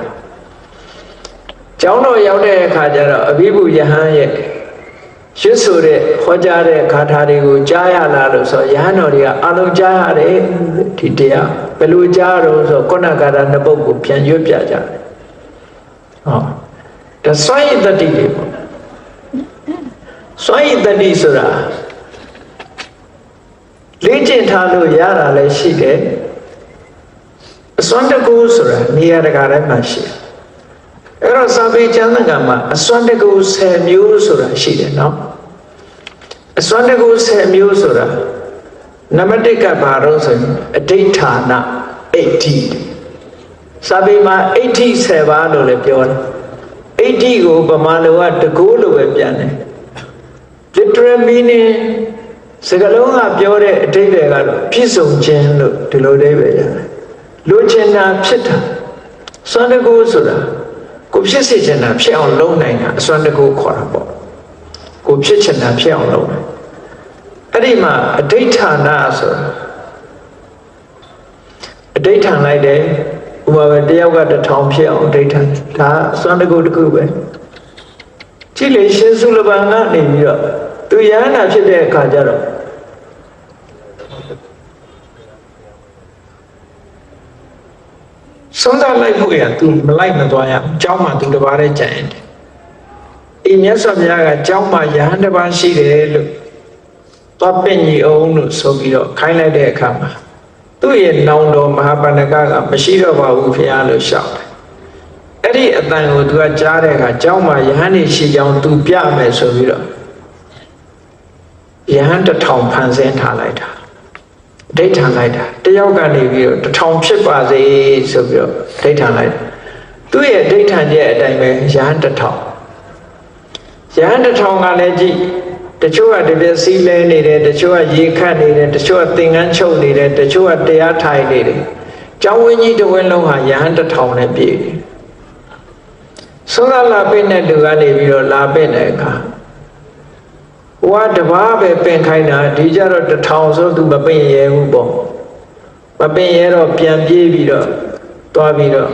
ကျောင်းတော်ရောက်တဲ့အခါကျတော့အဘိဗုယဟန်ရဲ့ရွတ်ဆိုတဲ့ဟောကြားတဲ့ဂါထာတွေကိုကြားရလာလို့ဆိုရဟန်းတော်တွေကအလုံးကြားရတယ်ဒီတရားဘယ်လိုကြားတော့ဆိုခုနကတာနှစ်ပုဒ်ကိုပြန်ရွတ်ပြကြတယ်ဒါစွန့်ရည်တတိတွေပေါ့စွန့်ရည်တတိဆိုတာလေ့ကျင့်ထားလို့ရတာလည်းရှိတယ်အစွမ်းတကူဆိုတာနေရာတကာတိုင်းမှာရှိတယ်အဲ့တော့စာပေကျမ်းစာမှာအစွမ်းတကူ10မျိုးဆိုတာရှိတယ်နော်အစွမ်းတကူ10မျိုးဆိုတာနံပါတ်1ကဘာလို့ဆိုရင်အဋိဌာနအဋ္ဌိစာပေမှာအဋ္ဌိ10ပါးလို့လည်းပြောတယ်အဋ္ဌိကိုဗမာလိုကတကူလို့ပဲပြန်တယ် literal meaning စကားလုံးကပြောတဲ့အဓိပ္ပာယ်ကတော့ပြည့်စုံခြင်းလို့ဒီလိုအဓိပ္ပာယ်ရတယ်လိုချင်တာဖြစ်တာစွမ်းတကူဆိုတာကိုဖြစ်စေချင်တာဖြစ်အောင်လုပ်နိုင်တာအစွမ်းတကူခေါ်တာပေါ့ကိုဖြစ်ချင်တာဖြစ်အောင်လုပ်တယ်အဲ့ဒီမှာအဋိဌာဏဆိုတာအဋိဌာန်လိုက်တယ်ဥပမာပဲတယောက်က1000ဖြစ်အောင်အဋိဌာန်ဒါအစွမ်းတကူတစ်ခုပဲကြည့်လေရှင်စုလပန်ကနေပြီးတော့သူယဟနာဖြစ်တဲ့အခါကျတော့ဆုံးသတ်လိုက်ဖို့ရသူမလိုက်မသွားရအောင်เจ้าမှာသူတစ်ပါးတည်းကြံတယ်အိမြတ်စွာဘုရားကเจ้าမှာယဟန်တစ်ပါးရှိတယ်လို့သွားပင့်ကြီးအောင်လို့ဆိုပြီးတော့ခိုင်းလိုက်တဲ့အခါမှာသူ့ရဲ့နောင်တော်မဟာပဏ္ဏကမရှိတော့ပါဘူးဖေ။လို့ရှောက်တယ်အဲ့ဒီအတန်ကိုသူကကြားတဲ့အခါเจ้าမှာယဟန်နေရှိကြောင်းသူပြမယ်ဆိုပြီးတော့ယဟန်1000ဖန်ဆင်းထားလိုက်တာဒိဋ္ဌံလိုက်တာတယောက်ကနေပြီးတော့1000ဖြစ်ပါစေဆိုပြီးတော့ဒိဋ္ဌံလိုက်သူ့ရဲ့ဒိဋ္ဌံရဲ့အတိုင်းပဲယဟန်1000ယဟန်1000ကလည်းကြည့်တချို့ကတပြည့်စီးလဲနေတယ်တချို့ကရေခတ်နေတယ်တချို့ကသင်္ကန်းချုပ်နေတယ်တချို့ကတရားထိုင်နေတယ်ကျောင်းဝင်းကြီးတစ်ဝင်းလုံးဟာယဟန်1000နဲ့ပြည့်တယ်ဆိုတော့လာပင့်တဲ့လူကနေပြီးတော့လာပင့်တဲ့အခါဝါတဘာပဲပင်ခိုင်းတာဒီကြတော့1000ဆိုသူမပင်ရဲဘူးပေါ့မပင်ရဲတော့ပြန်ပြေးပြီးတော့သွားပြီးတော့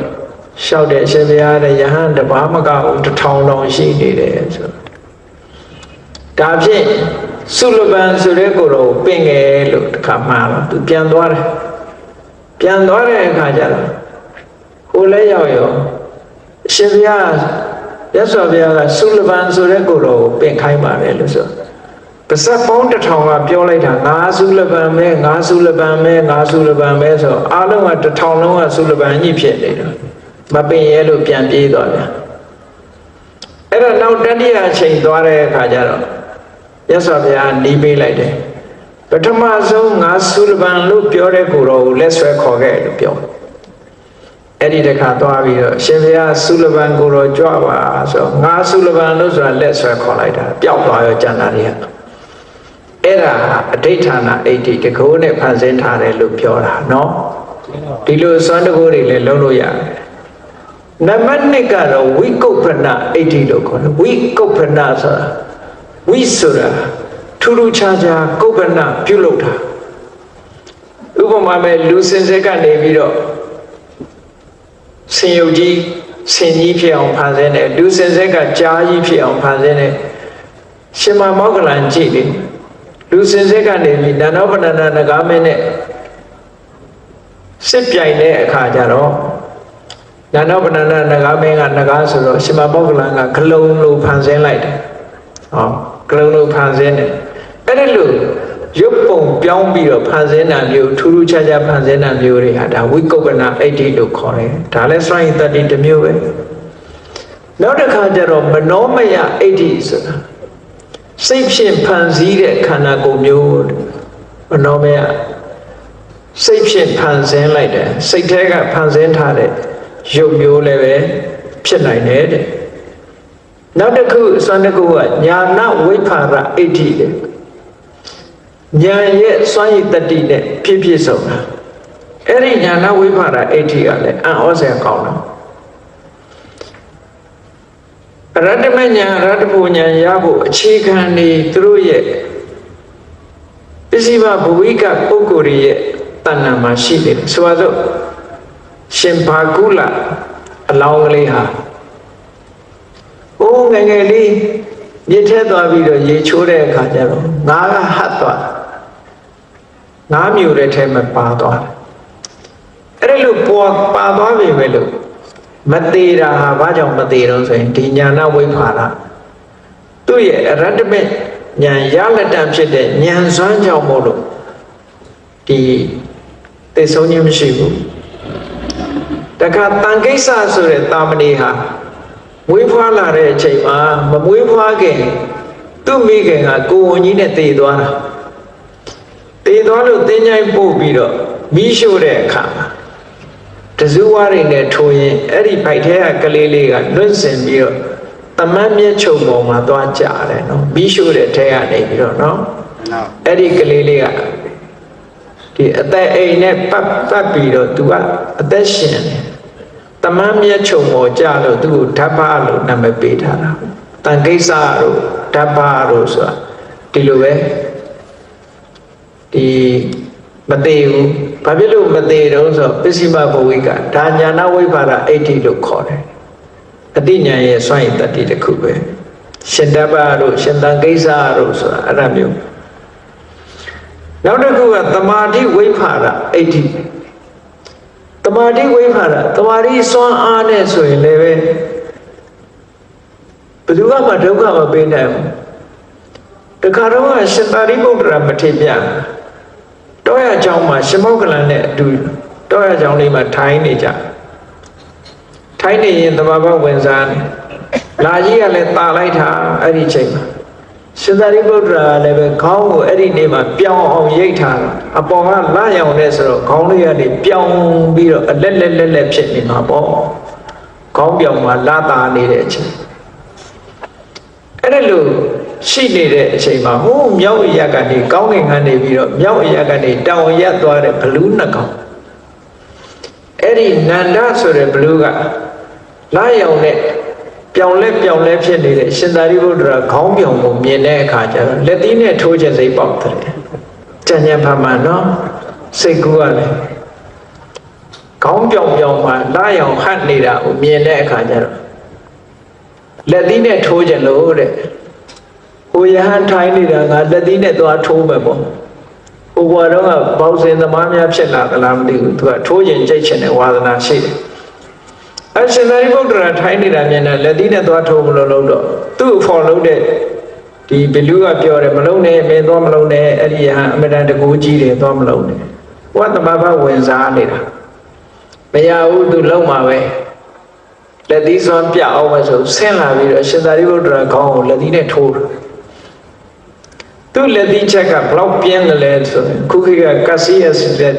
လျှောက်တဲ့အရှင်ဘုရားတဲ့ယဟန်တဘာမကဘူး1000တောင်ရှိနေတယ်ဆိုဒါဖြင့်စုလပန်ဆိုတဲ့ကိုယ်တော်ပင်ငယ်လို့တခါမှတော့သူပြန်သွားတယ်ပြန်သွားတဲ့အခါကျတော့ဟိုလဲရောက်ရောအရှင်ဘုရားရသော်ဘုရားကစုလပန်ဆိုတဲ့ကိုယ်တော်ကိုပင်ခိုင်းပါတယ်လို့ဆိုပါဇက်ပေါင်း1000ကပြောလိုက်တာငါစုလပန်မဲငါစုလပန်မဲငါစုလပန်မဲဆိုအားလုံးက1000လုံးကစုလပန်ကြီးဖြစ်နေတယ်မပင်ရဲလို့ပြန်ပြေးသွားပြန်အဲ့တော့နောက်တတိယအချိန်သွားတဲ့အခါကျတော့ရသော်ဘုရားနီးပေးလိုက်တယ်ပထမဆုံးငါစုလပန်လို့ပြောတဲ့ကိုယ်တော်ကိုလက်ဆွဲခေါ်ခဲ့လို့ပြော အဲ့ဒီတခါသွားပြီးတော့ရှင်ဘုရားသုလဗံကိုတော့ကြွပါဆိုငါသုလဗံလို့ဆိုတာလက်ဆွဲခေါ်လိုက်တာပျောက်သွားရောကျန်တာတွေကအဲ့ဒါအဋိဌာဏအဋ္ဌိတကိုးနဲ့ဖန်ဆင်းထားတယ်လို့ပြောတာနော်ဒီလိုစွမ်းတကိုးတွေလည်းလုံးလို့ရတယ်နံပါတ်2ကတော့ဝိကုပ္ပဏအဋ္ဌိလို့ခေါ်တယ်ဝိကုပ္ပဏဆိုတာဝိဆိုတာထူးထူးခြားခြားကုပ္ပဏပြုလုပ်တာဥပမာမဲ့လူစင်စစ်ကနေပြီးတော့ဆင်ယုတ်ကြီးဆင်ကြီးဖြစ်အောင်ဖန်ဆင်းတယ်လူစင်စစ်ကကြားကြီးဖြစ်အောင်ဖန်ဆင်းတယ်ရှင်မမောဂလန်ကြည့်တယ်လူစင်စစ်ကနေပြီးနာနောပဏ္ဏနဂါမင်းနဲ့စစ်ပြိုင်တဲ့အခါကျတော့နာနောပဏ္ဏနဂါမင်းကနဂါဆိုတော့ရှင်မမောဂလန်ကဂလုံလိုဖန်ဆင်းလိုက်တယ်ဟောဂလုံလိုဖန်ဆင်းတယ်အဲ့ဒါလို့ရုပ်ပုံပြောင်းပြီးတော့ဖန်ဆင်းတာမျိုးထူးထူးခြားခြားဖန်ဆင်းတာမျိုးတွေဟာဒါဝိကုပ္ပဏအဋ္ဌိလို့ခေါ်တယ်ဒါလည်းစွန့်ရည်တတ္တိတစ်မျိုးပဲနောက်တစ်ခါကျတော့မနောမယအဋ္ဌိဆိုတာစိတ်ဖြင့်ဖန်ဆည်းတဲ့ခန္ဓာကိုယ်မျိုးမနောမယစိတ်ဖြင့်ဖန်ဆင်းလိုက်တယ်စိတ်ထဲကဖန်ဆင်းထားတဲ့ရုပ်မျိုးလည်းပဲဖြစ်နိုင်တယ်တဲ့နောက်တစ်ခုစွမ်းတစ်ခုကညာဏဝိဖာရအဋ္ဌိတဲ့ဉာဏ်ရဲ့စွမ်းရည်တတ္တိနဲ့ပြည့်ပြည့်စုံတာအဲ့ဒီဉာဏဝိဖာရအဋ္ဌိကလည်းအံ့ဩစရာကောင်းတာရတ္တမဉာဏ်ရတ္တပူဉာဏ်ရဖို့အခြေခံနေသူတို့ရဲ့ပစ္စည်းမဘဝိကပုဂ္ဂိုလ်ရဲ့တဏ္ဍာမှာရှိနေတယ်ဆိုတော့ရှင်ဘာကုလအလောင်းကလေးဟာအိုးငယ်ငယ်လေးမြစ်ထဲသွားပြီးတော့ရေချိုးတဲ့အခါကျတော့ငါးကဟတ်သွားငါးမျိုးတဲ့ထဲမှာပါသွားတယ်အဲ့လိုပါသွားပြီပဲလို့မသေးတာဟာဘာကြောင့်မသေးတော့ဆိုရင်ဒီညာဏဝိဖာရသူ့ရဲ့အရတ္တမေဉာဏ်ရလက်တံဖြစ်တဲ့ဉာဏ်စွမ်းကြောင့်မို့လို့ဒီသိဆုံးခြင်းမရှိဘူးတခါတန်ကိစ္စဆိုတဲ့တာမဏေဟာမွေးဖွားလာတဲ့အချိန်မှာမမွေးဖွားခင်သူ့မိခင်ကကိုဝန်ကြီးနဲ့တည်သွားတာတည်သွားလို့တင်းကြိုင်ပို့ပြီးတော့မီးရှို့တဲ့အခါမှာတဇူဝါးတွေနဲ့ထိုးရင်အဲ့ဒီဖိုက်ထဲကကလေးလေးကလွတ်စင်ပြီးတော့တမန်မြက်ချုပ်ပေါ်မှာသွားကြတယ်နော်မီးရှို့တဲ့ထဲကနေပြီးတော့နော်အဲ့ဒီကလေးလေးကဒီအသက်အိမ်နဲ့ပတ်ပြီးတော့သူကအသက်ရှင်တယ်တမန်မြတ်ချုံပေါ်ကြလို့သူ့ကိုဓဗ္ဗလို့နာမည်ပေးထားတာတန်ကိစ္စတို့ဓဗ္ဗတို့ဆိုတာဒီလိုပဲဒီမသေးဘူးဘာဖြစ်လို့မသေးတော့ဆိုပစ္စည်းမဘဝိကဒါညာဏဝိပါဒအဋ္ဌိလို့ခေါ်တယ်အတိညာရဲ့စွန့်ရည်တတ္တိတစ်ခုပဲရှင်ဓဗ္ဗတို့ရှင်တန်ကိစ္စတို့ဆိုတာအဲ့ဒါမျိုးနောက်တစ်ခုကသမာဓိဝိဖာရအဋ္ဌိသမာဓိဝိဖာရသမာဓိစွမ်းအားနဲ့ဆိုရင်လည်းပဲဘယ်သူမှဒုက္ခမပေးနိုင်ဘူးတခါတော့ရှင်သာရိပုတ္တရာမထေရတောရကျောင်းမှာရှင်မောက္ကလန်နဲ့အတူတောရကျောင်းလေးမှာထိုင်နေကြထိုင်နေရင်သဘာဝဝင်စားနေလာကြီးကလည်းတာလိုက်တာအဲ့ဒီချိန်မှာရှင်သာရိပုတ္တရာလည်းပဲခေါင်းကိုအဲ့ဒီနေ့မှာပြောင်းအောင်ရိတ်ထားတာအပေါ်ကလန့်ရောင်နဲ့ဆိုတော့ခေါင်းလေးကနေပြောင်းပြီးတော့အလက်ဖြစ်နေမှာပေါ့ခေါင်းပြောင်မှာလာတာနေတဲ့အချိန်အဲ့ဒါလို့ရှိနေတဲ့အချိန်မှာဟိုးမြောက်အရက်ကနေကောင်းကင်ကနေပြီးတော့မြောက်အရက်ကနေတောင်ရက်သွားတဲ့ဘလူးနှစ်ကောင်အဲ့ဒီနန္ဒဆိုတဲ့ဘလူးကလန့်ရောင်နဲ့ပြောင်းလဲဖြစ်နေတဲ့ရှင်သာရိပုတ္တရာခေါင်းပြောင်ကိုမြင်တဲ့အခါကျတော့လက်သီးနဲ့ထိုးချက်စိတ်ပေါက်တယ်ကြံ့ကြံ့ဖမှန်နော်စိတ်ကူးကလည်းခေါင်းပြောင်မှာလာရောင်ဟတ်နေတာကိုမြင်တဲ့အခါကျတော့လက်သီးနဲ့ထိုးချက်လို့တဲ့ဟိုယဟန်ထိုင်းနေတာကလက်သီးနဲ့သွားထိုးမယ်ပေါ့ဟိုဘွားတော့ကပေါင်းစင်သမားများဖြစ်လာသလားမသိဘူးသူကထိုးရင်ကြိတ်ချင်တဲ့ဝါသနာရှိတယ်အရှင်သာရိပုတ္တရာထိုင်းနေတာမြင်တယ်လက်သီးနဲ့သွားထိုးမလို့တော့သူ့ကိုဖော်လို့တဲ့ဒီဘလူးကပြောတယ်မလုံးနဲ့မင်းသွားမလုံးနဲ့အဲ့ဒီယဟန်အမတန်တကူကြီးတယ်သွားမလုံးနဲ့ဘုရားသမဘာဝင်စားနေတာမရဘူးသူလုံးမှာပဲလက်သီးစွမ်းပြအောင်မဆိုဆင်းလာပြီးတော့ရှင်သာရိပုတ္တရာခေါင်းကိုလက်သီးနဲ့ထိုးတယ်သူ သူ့လက်သီးချက်ကဘလောက်ပြင်းတယ်လဲဆိုရင်ခုခေတ်ကကစီယက်လက်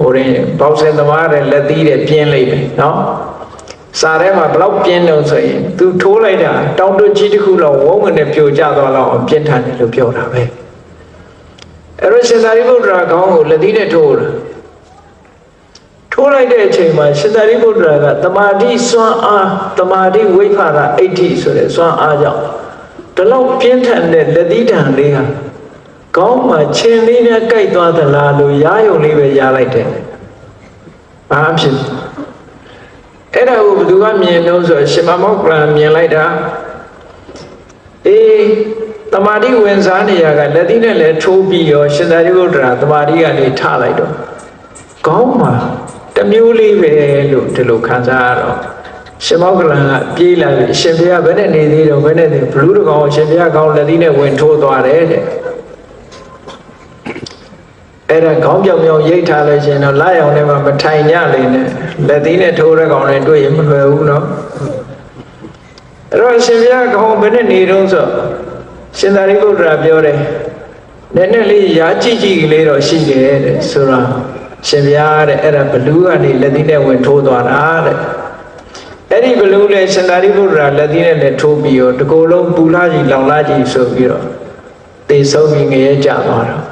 ဟိုရင်ဘောက်ဆင်သမားတဲ့လက်သီးတွေပြင်းလိုက်တယ်နော်စာထဲမှာဘလောက်ပြင်းတယ်ဆိုရင်သူထိုးလိုက်တာတောင်တွကြီးတစ်ခုလောက်ဝုန်းကနေပြိုကျသွားတော့ပြင်းထန်တယ်လို့ပြောတာပဲအဲ့တော့ရှင်သာရိပုတ္တရာခေါင်းကိုလက်သီးနဲ့ထိုးတယ်ထိုးလိုက်တဲ့အချိန်မှာရှင်သာရိပုတ္တရာကတမာတိစွမ်းအားတမာတိဝိဖာရအဋ္ဌိဆိုတဲ့စွမ်းအားကြောင့်ဒီလောက်ပြင်းထန်တဲ့လက်သီးတံလေးဟာကောင်းမှချင်းလေးနဲ့ကြိုက်သွားသလားလို့ရားယုံလေးပဲရားလိုက်တယ်။ဘာဖြစ်အဲ့ဒါကိုဘယ်သူကမြင်လို့ဆိုရှင်မမောက္ကလမြင်လိုက်တာအေးတမာတိဝင်စားနေရကလက်သီးနဲ့လည်းထိုးပြီးရောရှင်သာရိပုတ္တရာတမာတိကနေထလိုက်တော့ကောင်းမှတမျိုးလေးပဲလို့ဒီလိုခံစားရတော့ရှင်မောက္ကလကပြေးလာပြီရှင်ဘုရားဘယ်နဲ့နေသေးတော့ဘယ်နဲ့ဘလူးတကောင်ရှင်ဘုရားကောင်းလက်သီးနဲ့ဝင်ထိုးသွားတယ်တဲ့အဲ့ဒါခေါင်းပြောင်ပြောင်ရိတ်ထားလို့ရှင်တော့လာရောင်ထဲမှာမထိုင်ကြလေနဲ့လက်သီးနဲ့ထိုးတဲ့ကောင်တွေတွေ့ရင်မလွယ်ဘူးနော်အဲ့တော့ရှင်ဘုရားကောင်းဘယ်နဲ့နေတော့ဆိုရှင်သာရိပုတ္တရာပြောတယ်နည်းနည်းလေးရာကြည့်ကြည့်လေးတော့ရှိတယ်တဲ့ဆိုတော့ရှင်ဘုရားတဲ့အဲ့ဒါဘလူးကနေလက်သီးနဲ့ဝင်ထိုးသွားတာတဲ့အဲ့ဒီဘလူးလေရှင်သာရိပုတ္တရာလက်သီးနဲ့လည်းထိုးပြီးတော့တကိုယ်လုံးပူလာကြီးလောင်လာကြီးဆိုပြီးတော့သေဆုံးပြီးငရဲကြသွားတော့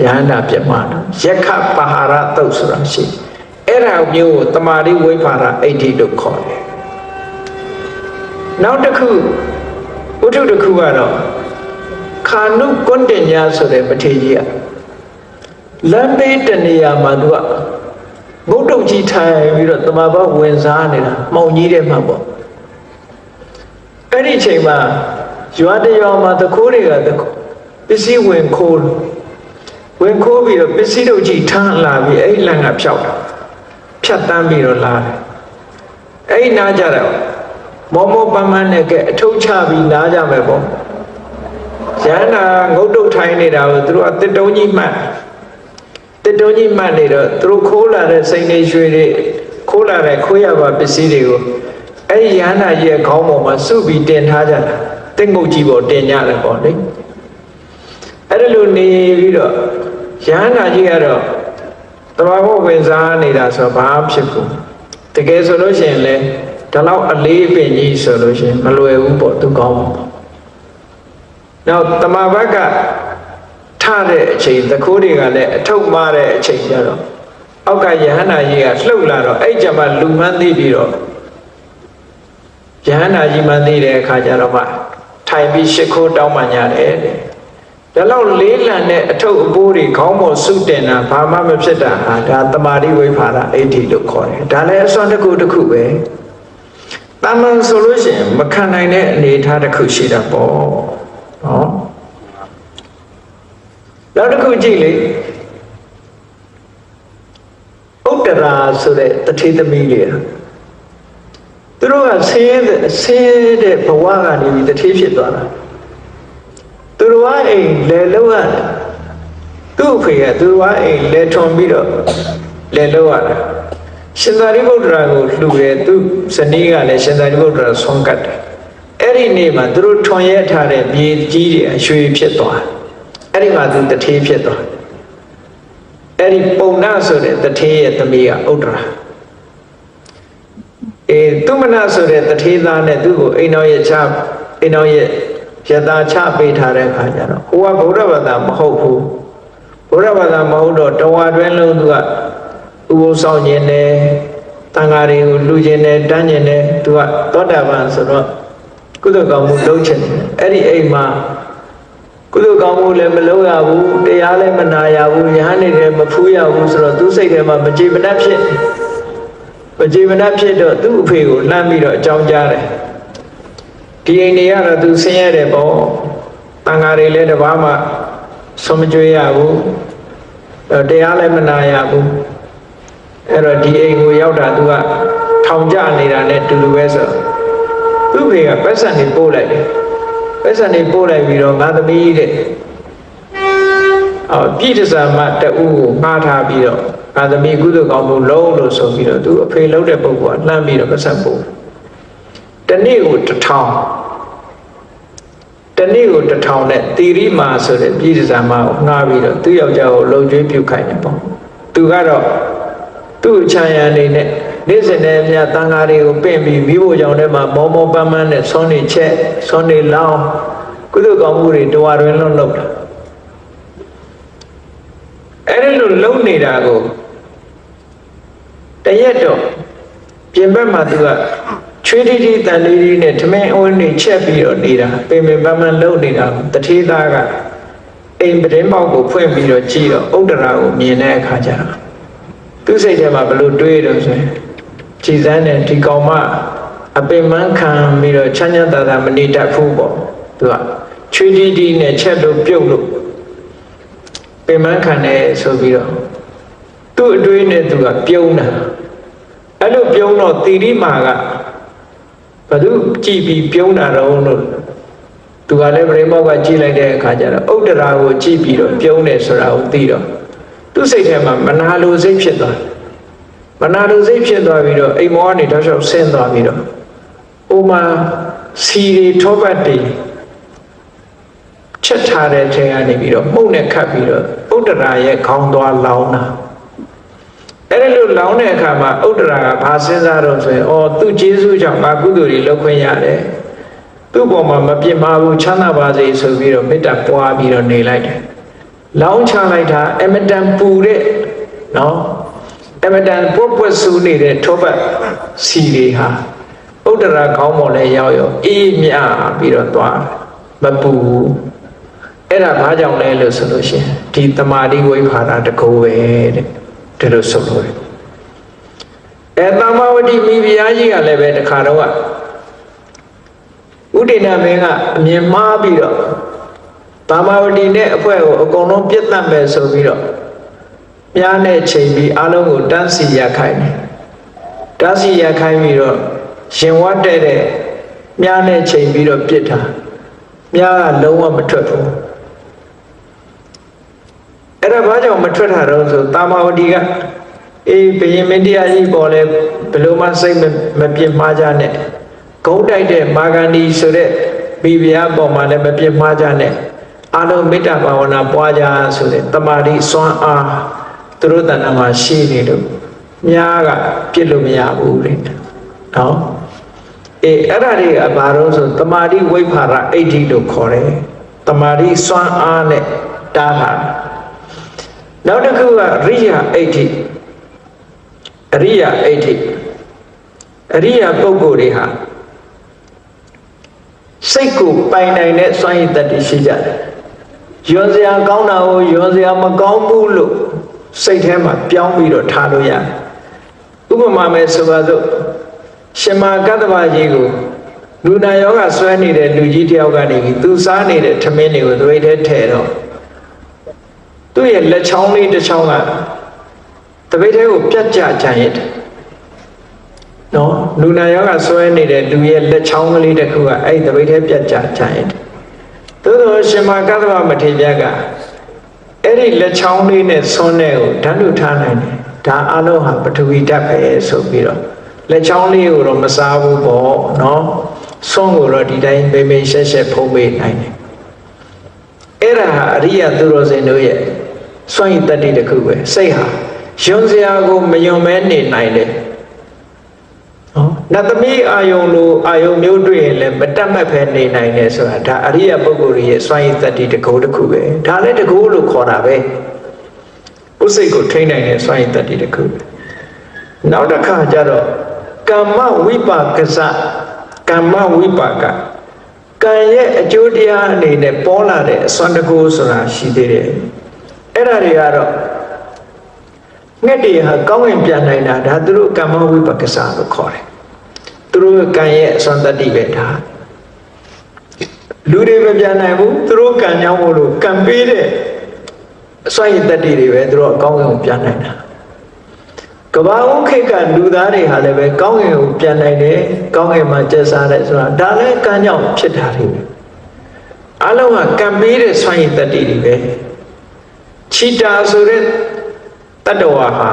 ယဟန္တာပြမတော့ယက္ခပဟာရတုတ်ဆိုတာရှိအဲ့ဒါမျိုးကိုတမာတိဝိဖာရအဋ္ဌိလို့ခေါ်တယ်နောက်တစ်ခုဝတ္ထုတစ်ခုကတော့ခာနုကွန်တညာဆိုတဲ့ပထေကြီးကလမ်းဘေးတနေရာမှာသူကဘုဒ္ဓကြီးထိုင်ပြီးတော့တမဘဝင်စားနေတာမှောင်ကြီးတဲ့မှာပေါ့အဲ့ဒီအချိန်မှာရွာတရွာမှာတခိုးတွေကပစ္စည်းဝင်ခိုးပြီးတော့ပစ္စည်းတို့ကြီးထမ်းလာပြီးအဲ့လမ်းကဖြတ်တန်းပြီးတော့လာတယ်အဲ့နားကြတော့မောမောပန်းပန်းနဲ့ကအထုပ်ချပြီးနားကြမယ်ပေါ့ရဟန္တာငုတ်တုတ်ထိုင်နေတာကိုသူတို့ကတစ်တုံးကြီးမှတ်နေတော့သူတို့ခိုးလာတဲ့စိန်နေရွှေတွေခိုးလာတဲ့ခိုးရပါပစ္စည်းတွေကိုအဲ့ဒီရဟန္တာရဲ့ခေါင်းပေါ်မှာစုပြီးတင်ထားကြတာတစ်ငုတ်ကြီးပေါ်တင်ကြတယ်ပေါ့လေအဲ့ဒါလိုနေပြီးတော့ရဟန္တာကြီးကတော့တဘာဝဝင်စားနေတာဆိုဘာဖြစ်ဘူးတကယ်ဆိုလို့ရှိရင်လေဒီလောက်အလေးပင်ကြီးဆိုလို့ရှိရင်မလွယ်ဘူးပေါ့သူကောင်းပါပေါ့နောက်တမဘက်ကထတဲ့အချိန်သခိုးတွေကလည်းအထုပ်မားတဲ့အချိန်ကျတော့အောက်ကယဟန္တာကြီးကလှုပ်လာတော့အဲ့ကြမှာလူမှန်းသိပြီးတော့ယဟန္တာကြီးမှန်းသိတဲ့အခါကျတော့မှထိုင်ပြီးရှ िख ိုးတောင်းပန်ကြတယ်တဲ့ဒါလောက်လေးလံတဲ့အထုပ်အပိုးတွေခေါင်းပေါ်စုတင်တာဘာမှမဖြစ်တာဟာဒါတမာတိဝိဖာရအဋ္ဌိလို့ခေါ်တယ်ဒါလည်းအစွမ်းတစ်ခုပဲတာမန်ဆိုလို့ရှိရင်မခံနိုင်တဲ့အနေအထားတစ်ခုရှိတာပေါ့နော်နောက်တစ်ခုကြည့်လေဥတ္တရာဆိုတဲ့တထေသမီးလေးသူတို့ကဆင်းတဲ့ဘဝကနေပြီးတထေဖြစ်သွားတာသူတို့ကအိမ်လဲလောက်ရတယ်သူ့အဖေကသူတို့ကအိမ်လဲထွန်ပြီးတော့လဲလောက်ရတယ်ရှင်သာရိပုတ္တရာကိုလှူတယ်သူဇနီးကလည်းရှင်သာရိပုတ္တရာဆွမ်းကတ်တယ်အဲ့ဒီနေ့မှာသူတို့ထွန်ရဲထားတဲ့မြေကြီးတွေအရွှေဖြစ်သွားအဲ့ဒီမှာသူတထေးဖြစ်သွားအဲ့ဒီပုံနာဆိုတဲ့တထေးရဲ့သမီးကဥတ္တရာသူမနာဆိုတဲ့တထေးသားနဲ့သူ့ကိုအိမ်တော်ရဲ့ရတာချပေးထားတဲ့အခါကျတော့ဟိုကဗုဒ္ဓဘာသာမဟုတ်ဘူးဗုဒ္ဓဘာသာမဟုတ်တော့တဝါတွင်းလုံးသူကဥပုသ်ဆောင်ခြင်းနဲ့တန်ဃာတွေကိုလှူခြင်းနဲ့တန်းခြင်းနဲ့သူကသောတာပန်ဆိုတော့ကုသိုလ်ကောင်းမှုလုပ်ခြင်းအဲ့ဒီအိမ်မှာကုသိုလ်ကောင်းမှုလည်းမလုပ်ရဘူးတရားလည်းမနာရဘူးယဟန်နေလည်းမဖူးရဘူးဆိုတော့သူစိတ်ထဲမှာမကြေမနက်ဖြစ်တော့သူ့အဖေကိုလှမ်းပြီးတော့အကြောင်းကြားတယ်ဒီအိမ်တွေကတော့သူဆင်းရဲတယ်ပေါ့တန်ဃာတွေလည်းတပါးမှဆုံးမကြွေးရဘူးတရားလည်းမနာရဘူးအဲ့တော့ဒီအိမ်ကိုရောက်တာသူကထောင်ကျနေတာနဲ့တူတူပဲဆိုသူ့ဖေကပတ်စံနေပို့လိုက်တယ်ပတ်စံနေပို့လိုက်ပြီးတော့ငါသမီးတဲ့ပြည်တစာမတအူးကိုငှားထားပြီးတော့ငါသမီးကုသိုလ်ကောင်းမှုလုံးလို့ဆိုပြီးတော့သူအဖေလုံးတဲ့ပုဂ္ဂိုလ်ကလှမ်းပြီးတော့ပတ်စံပို့တနေ့ကို1000 တနေ့ကို1000နဲ့သီရိမာဆိုတဲ့ပြည်စံမကိုငှားပြီးတော့သူ့ယောက်ျားကိုလုံကျွေးပြုခိုင်းတယ်ပေါ့သူကတော့သူ့အချမ်းရံနေနဲ့နေ့စဉ်နဲ့မြတ်တန်ဃာတွေကိုပင့်ပြီးမိဖို့ကြောင့်ထဲမှာမောမောပန်းပန်းနဲ့ဆွမ်းနေချက်ဆွမ်းနေလောင်းကုသိုလ်ကောင်းမှုတွေတဝါတွင်လုံးလုပ်တာအဲ့ဒီလိုလုံနေတာကိုတရက်တော့ပြင်ဘက်မှာသူကချွေးတီတီတန်လေးလေးနဲ့ထမင်းအဝန်းနေချက်ပြီးတော့နေတာပင်ပင်ပန်းပန်းလုံနေတာတထေးသားကအိမ်ပတင်းပေါက်ကိုဖွင့်ပြီးတော့ကြည့်တော့ဥဒ္ဒရာကိုမြင်တဲ့အခါကျတော့သူ့စိတ်ထဲမှာဘလို့တွေးတော့ဆိုရင်ကြည်စမ်းတဲ့ဒီကောင်မအပင်မခံပြီးတော့ချမ်းချမ်းသာသာမနေတတ်ဘူးပေါ့သူကချွေးတီတီနဲ့ချက်လို့ပြုတ်လို့ပင်မခံတယ်ဆိုပြီးတော့သူ့အတွေးနဲ့သူကပြုံးတာအဲ့လိုပြုံးတော့သီရိမာကဘသူကြည်ပြီးပြုံးတာတော့လို့သူကလည်းပရိမောကကြည်လိုက်တဲ့အခါကျတော့ဥဒ္ဒရာကိုကြည်ပြီးတော့ပြုံးတယ်ဆိုတာကိုသိတော့သူ့စိတ်ထဲမှာမနာလိုစိတ်ဖြစ်သွားမနာလိုစိတ်ဖြစ်သွားပြီးတော့အိမ်မောကနေတောက်လျှောက်ဆင်းသွားပြီးတော့ဥမာစီရီထောပတ်တွေချက်ထားတဲ့ချိန်ကနေပြီးတော့မှုန့်နဲ့ခတ်ပြီးတော့ဥဒ္ဒရာရဲ့ခေါင်းသွားလောင်းတာအဲ့ဒီလိုလောင်းတဲ့အခါမှာဥဒ္ဒရာကဘာစဉ်းစားတော့ဆိုရင်သူ့ကျေးဇူးကြောင့်ငါကုသိုလ်တွေလုပ်ခွင့်ရတယ်သူ့ပေါ်မှာမပြစ်မှားဘူးချမ်းသာပါစေဆိုပြီးတော့မေတ္တာပွားပြီးတော့နေလိုက်တယ်လောင်းချလိုက်တာအမတန်ပူတဲ့နော်အမတန်ပွက်ဆူနေတဲ့ထောပတ်စီတွေဟာဥဒ္ဒရာခေါင်းပေါ်လဲရောက်အေးမြပြီးတော့သွားမပူဘူးအဲ့ဒါဘာကြောင့်လဲလို့ဆိုလို့ရှိရင်ဒီတမာတိဝိဟာရတကူပဲတဲ့ဒါလို့ဆိုလို့သမ္မာဝတိမိဖုရားကြီးကလည်းပဲတခါတော့ဥဒိဏမင်းကအမြင်မှားပြီးတော့သမ္မာဝတိနဲ့အဖွဲ့ကိုအကုန်လုံးပြစ်တတ်မယ်ဆိုပြီးတော့မြားနဲ့ချိန်ပြီးအားလုံးကိုတန်းစီရခိုင်းတယ်တန်းစီရခိုင်းပြီးတော့ရှင်ဝတ်တဲ့မြားနဲ့ချိန်ပြီးတော့ပြစ်တာမြားကလုံးဝမထွက်ဘူးအဲ့ဒါဘာကြောင့်မထွက်တာတော့ဆိုတာမာဝတီကဘယင်မင်းတရားကြီးပေါ်လဲဘယ်လိုမှစိတ်မပြစ်မှားကြနဲ့ဂုံးတိုက်တဲ့မာဂန္ဒီဆိုတဲ့မိဖုရားပေါ်မှာလည်းမပြစ်မှားကြနဲ့အာလုံးမေတ္တာဘာဝနာပွားကြဆိုတဲ့တမာတိစွမ်းအားသူတို့တဏ္ဍာမှာရှိနေလို့မြားကပြစ်လို့မရဘူးတဲ့နော်အဲ့ဒါတွေကဘာလို့ဆိုတမာတိဝိဖာရအိဋ္ဌိလို့ခေါ်တယ်တမာတိစွမ်းအားနဲ့တားတာနောက်တစ်ခုကရိယအိဋ္ဌိအရိယအိဋ္ဌိအရိယပုဂ္ဂိုလ်တွေဟာစိတ်ကိုပိုင်နိုင်တဲ့စွမ်းရည်တတ်ရှိကြတယ်ယွန်စရာကောင်းတာကိုယွန်စရာမကောင်းဘူးလို့စိတ်ထဲမှာပြောင်းပြီးတော့ထားလို့ရတယ်ဥပမာမဲ့ဆိုပါစို့ရှင်မာကတ္တဗကြီးကိုလူနာယောဂဆွဲနေတဲ့လူကြီးတယောက်ကနေပြီးသူစားနေတဲ့ထမင်းတွေကိုသွေးထဲထည့်တော့သူ့ရဲ့လက်ချောင်းလေးတစ်ချောင်းကတပိတ်ထဲကိုပြတ်ကျကြရင်နော်လူနာယောဂဆွဲနေတဲ့လူရဲ့လက်ချောင်းကလေးတစ်ခုကအဲ့တပိတ်ထဲပြတ်ကျကြရင်သို့တော်ရှင်မာကတ္တဗမထေရကအဲ့ဒီလက်ချောင်းလေးနဲ့ဆွန်းတဲ့ကိုဓာတ်လူထားနိုင်တယ်ဒါအလုံးဟာပထဝီဓာတ်ပဲဆိုပြီးတော့လက်ချောင်းလေးကိုတော့မစားဘူးပေါ့နော်ဆွန်းကိုတော့ဒီတိုင်းပေပေရှက်ရှက်ဖုံးပေးနိုင်တယ်အဲ့ဒါဟာအရိယသူတော်စင်တို့ရဲ့စွန့်ရည်တတ္တိတစ်ခုပဲစိတ်ဟာယွန်စရာကိုမယွန်မဲနေနိုင်တယ်နော်နတ်သမီးအာယုံလိုအာယုံမျိုးတွေ့ရင်လည်းမတတ်မှတ်ပဲနေနိုင်တယ်ဆိုတာဒါအရိယပုဂ္ဂိုလ်ရဲ့စွန့်ရည်တတ္တိတစ်ခုတစ်ခုပဲဒါလည်းတစ်ခုလို့ခေါ်တာပဲဥစိတ်ကိုထိန်းနိုင်တဲ့စွန့်ရည်တတ္တိတစ်ခုနောက်တစ်ခါကျတော့ကမ္မဝိပါကစကမ္မဝိပါကကံရဲ့အကျိုးတရားအနေနဲ့ပေါ်လာတဲ့အစွမ်းတကူဆိုတာရှိသေးတယ်အဲ့ဒါတွေကတော့ငှက်တွေဟာကောင်းဝင်ပြန်နိုင်တာဒါသူတို့ကမ္မဝိပါကစလို့ခေါ်တယ်သူတို့ကံရဲ့အစွမ်းတတ္တိပဲဒါလူတွေမပြန်နိုင်ဘူးသူတို့ကံကြောင့်မို့လို့ကံပေးတဲ့အစွမ်းရည်တတ္တိတွေပဲသူတို့အကောင်းဆုံးပြန်နိုင်တာကဘာဦးခေတ်ကလူသားတွေဟာလည်းပဲကောင်းကင်ကိုပြန်နိုင်တယ်ကောင်းကင်မှာကျက်စားတယ်ဆိုတာဒါလည်းကံကြောင့်ဖြစ်တာတွေပဲအလုံးကကံပေးတဲ့စွမ်းရည်တတ္တိတွေပဲချီတာဆိုတဲ့တတ္တဝါဟာ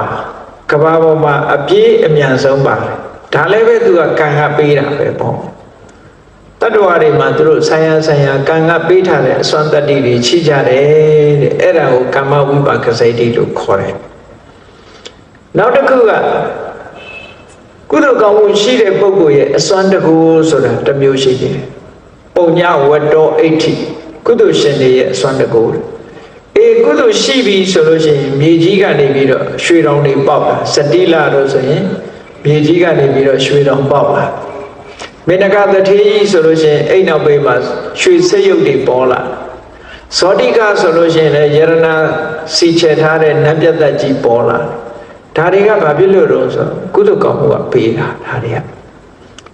ကဘာပေါ်မှာအပြေးအမြန်ဆုံးပါတယ်ဒါလည်းပဲသူကကံကပေးတာပဲပေါ့တ တတ္တဝါတွေမှာသူတို့ဆိုင်ရာကံကပေးထားတဲ့အစွမ်းတတ္တိတွေရှိကြတယ်တဲ့အဲ့ဒါကိုကမ္မဝိပါကစိတ်တိလို့ခေါ်တယ်နောက်တစ်ခုကကုသိုလ်ကောင်းမှုရှိတဲ့ပုဂ္ဂိုလ်ရဲ့အစွမ်းတကူဆိုတာတစ်မျိုးရှိတယ်ပုံညဝတ္တောအဋ္ဌိကုသိုလ်ရှင်တွေရဲ့အစွမ်းတကူကုသိုလ်ရှိပြီဆိုလို့ရှိရင်မြေကြီးကနေပြီးတော့ရွှေတောင်တွေပေါက်လာစတိလတို့ဆိုရင်မြေကြီးကနေပြီးတော့ရွှေတောင်ပေါက်လာမေနကတထေးကြီးဆိုလို့ရှိရင်အိမ်နောက်ဘေးမှာရွှေစက်ရုပ်တွေပေါ်လာဇောတိကဆိုလို့ရှိရင်လည်းယရဏစီချေထားတဲ့နတ်ပြတ်သက်ကြီးပေါ်လာဒါတွေကဘာဖြစ်လို့တော့ဆိုကုသိုလ်ကောင်းမှုကပေးတာဒါတွေက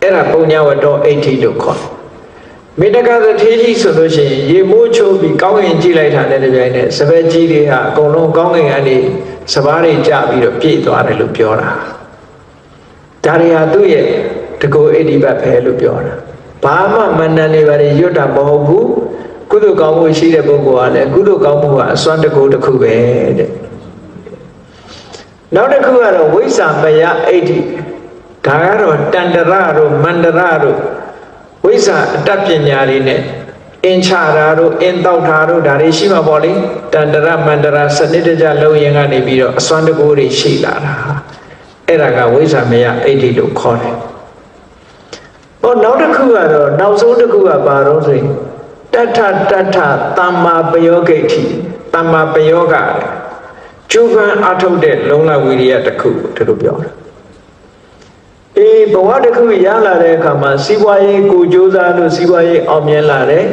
အဲ့ဒါပုံညာဝတ္တောအဋ္ဌိလို့ခေါ်မေတ္တကသထေးကြီးဆိုလို့ရှိရင်ရေမိုးချိုးပြီးကောင်းကင်ကြည့်လိုက်တာနဲ့တပြိုင်နက်စပယ်ကြီးတွေဟာအကုန်လုံးကောင်းကင်ကနေစပားတွေကျပြီးတော့ပြည့်သွားတယ်လို့ပြောတာဒါတွေဟာသူ့ရဲ့တကူအဋ္ဌိပတ်ပဲလို့ပြောတာဘာမှမဏ္ဍန်တွေဘာတွေရွတ်တာမဟုတ်ဘူးကုသိုလ်ကောင်းမှုရှိတဲ့ပုဂ္ဂိုလ်ကလည်းကုသိုလ်ကောင်းမှုကအစွမ်းတကူတစ်ခုပဲတဲ့နောက်တစ်ခုကတော့ဝိဇ္ဇာမယအဋ္ဌိဒါကတော့တန္တရတို့မန္တရတို့ဝိဇ္ဇာအတတ်ပညာတွေနဲ့အင်ချတာတို့အင်တောက်တာတို့ဒါတွေရှိမှာပေါ့လေတန္တရမန္တရစနစ်တကျလုံးရင်ကနေပြီးတော့အစွမ်းတကူတွေရှိလာတာအဲ့ဒါကဝိဇ္ဇာမယအဋ္ဌိလို့ခေါ်တယ်ဟောနောက်တစ်ခုကတော့နောက်ဆုံးတစ်ခုကဘာလို့ဆိုရင်တထသမ္မာပယောဂိဋ္ဌိသမ္မာပယောဂကျူပန်အထုတ်တဲ့လုံလဝိရိယတစ်ခုသူတို့ပြောတာဘဝတစ်ခုရလာတဲ့အခါမှာစီးပွားရေးကိုကြိုးစားလို့စီးပွားရေးအောင်မြင်လာတယ်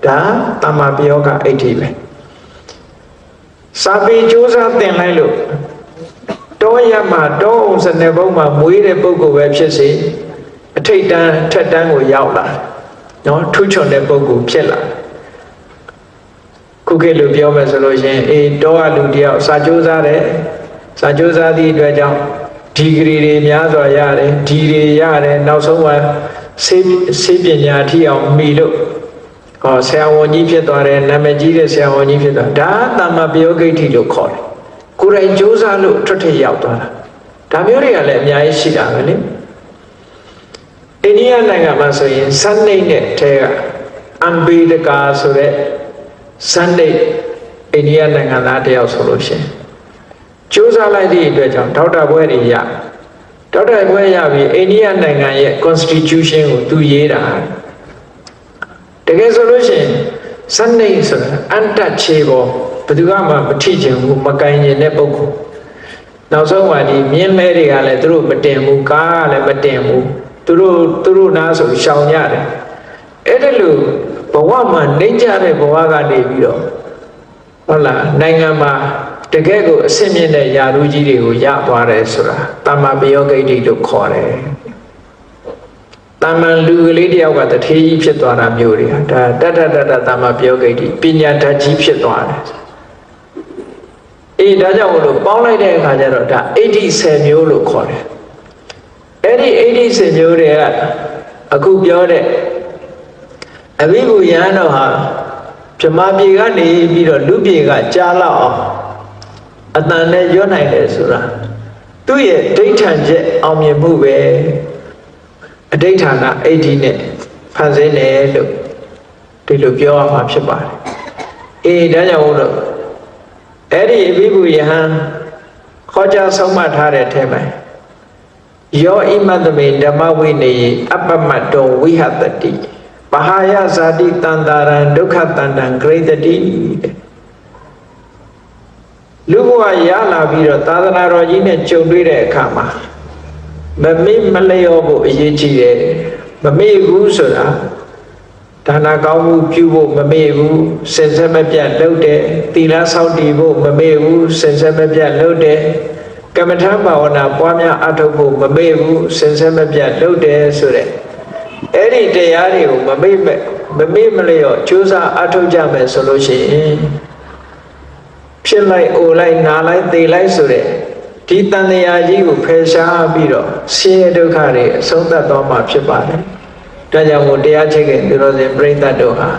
ဒါသမ္မာပယောဂအဋ္ဌိပဲစာပေကြိုးစားသင်လိုက်လို့တောရမှာတောအောင်စနေဘုံမှာမွေးတဲ့ပုဂ္ဂိုလ်ပဲဖြစ်စေအထိတ်တန်းထက်တန်းကိုရောက်လာနော်ထူးချွန်တဲ့ပုဂ္ဂိုလ်ဖြစ်လာခုခေတ်လိုပြောမယ်ဆိုလို့ရှိရင်တောကလူတယောက်စာကြိုးစားတယ်စာကြိုးစားသည့်အတွက်ကြောင့်ဒီဂရီတွေများစွာရတယ်ဒီတွေရတယ်နောက်ဆုံးကဆေးပညာအထိအောင်မိလို့ဆရာဝန်ကြီးဖြစ်သွားတယ်နာမည်ကြီးတဲ့ဆရာဝန်ကြီးဖြစ်သွားဒါသမ္မာပယောဂိဋ္ဌိလို့ခေါ်တယ်ကိုယ်တိုင်ကြိုးစားလို့ထွက်ထရောက်သွားတာဒါမျိုးတွေကလည်းအများကြီးရှိတာပဲလေအိန္ဒိယနိုင်ငံမှာဆိုရင်စန္ဒိတ်နဲ့ထဲကအမ်ဘေဒကာဆိုတဲ့စန္ဒိတ်အိန္ဒိယနိုင်ငံသားတယောက်ဆိုလို့ရှိရင်ကြိုးစားလိုက်သည့်အတွက်ကြောင့်ဒေါက်တာဘွဲတွေရဒေါက်တာဘွဲရပြီးအိန္ဒိယနိုင်ငံရဲ့ constitution ကိုသူရေးတာတကယ်ဆိုလို့ရှိရင်စန္ဒိတ်ဆိုတာအန်တချေပေါ်ဘယ်သူမှမထိချင်ဘူးမကင်ရင်တဲ့ပုဂ္ဂိုလ်နောက်ဆုံးကဒီမြင်းမဲတွေကလည်းသူတို့မတင်ဘူးကားကလည်းမတင်ဘူးသူတို့နားဆိုရှောင်ကြတယ်အဲ့ဒါလို့ဘဝမှာနှိမ့်ကြတဲ့ဘဝကနေပြီးတော့ဟုတ်လားနိုင်ငံမှာတကယ်ကိုအဆင့်မြင့်တဲ့ယာရုကြီးတွေကိုရသွားတယ်ဆိုတာသမ္မာပယောဂိဋ္ဌိလို့ခေါ်တယ်တမန်လူကလေးတယောက်ကတထေးကြီးဖြစ်သွားတာမျိုးတွေဒါတတသမ္မာပယောဂိဋ္ဌိပညာဓာတ်ကြီးဖြစ်သွားတယ်ဒါကြောင့်မလို့ပေါင်းလိုက်တဲ့အခါကျတော့ဒါအဋ္ဌိ10မျိုးလို့ခေါ်တယ်အဲ့ဒီအဋ္ဌိ10မျိုးတွေကအခုပြောတဲ့အဘိဓုယံတော်ဟာဗြဟ္မာပြေကနေပြီးတော့လူပြေကကြားလောက်အောင်အတန်နဲ့ရွတ်နိုင်တယ်ဆိုတာသူ့ရဲ့ဒိဋ္ဌံချက်အောင်မြင်မှုပဲအဋ္ဌာဏအဋ္ဌိနဲ့ဖန်ဆင်းတယ်လို့ဒီလိုပြောရမှာဖြစ်ပါတယ်ဒါကြောင့်မို့လို့အဲ့ဒီအဘိဓုယံခေါ်ကြားဆုံးမထားတဲ့အထက်မှာယောဣမတမေဓမ္မဝိနေအပ္ပမတ္တောဝိဟတတိပဟာယဇာတိတန္တာရံဒုက္ခတန္တံဂရိတတိလူဘဝရလာပြီးတော့သာသနာတော်ကြီးနဲ့ကြုံတွေ့တဲ့အခါမှာမမေ့မလျော့ဖို့အရေးကြီးတယ်မမေ့ဘူးဆိုတာဒါနကောင်းမှုပြုဖို့မမေ့ဘူးစင်ဆက်မပြတ်လုပ်တယ်သီလဆောက်တည်ဖို့မမေ့ဘူးစင်ဆက်မပြတ်လုပ်တယ်ကမ္မထာဘာဝနာပွားများအထောက်ဖို့မမေ့ဘူးစင်ဆက်မပြတ်လုပ်တယ်ဆိုတဲ့အဲ့ဒီတရားတွေကိုမမေ့မလျော့ကြိုးစားအထောက်ကြမယ်ဆိုလို့ရှိရင်ဖြစ်လိုက်အိုလိုက်နာလိုက်သေလိုက်ဆိုတဲ့ဒီတန်တရားကြီးကိုဖယ်ရှားပြီးတော့ဆင်းရဲဒုက္ခတွေအဆုံးသတ်သွားမှာဖြစ်ပါတယ်။ဒါကြောင့်မို့တရားချစ်ခင်သူတော်စင်ပြိဿတ်တို့ဟာ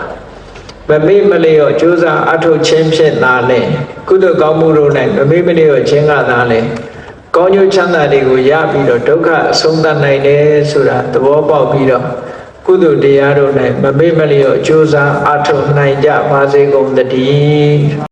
မမေ့မလျော့ကြိုးစားအထောက်ခြင်းဖြင့်သာလဲကုသိုလ်ကောင်းမှုတို့၌မမေ့မလျော့ခြင်းကသာလဲကောင်းကျိုးချမ်းသာတွေကိုရပြီးတော့ဒုက္ခအဆုံးသတ်နိုင်တယ်ဆိုတာသဘောပေါက်ပြီးတော့ ကုသိုလ်တရားတို့၌မမေ့မလျော့ကြိုးစားအားထုတ်နိုင်ကြပါစေကုန်သတည်း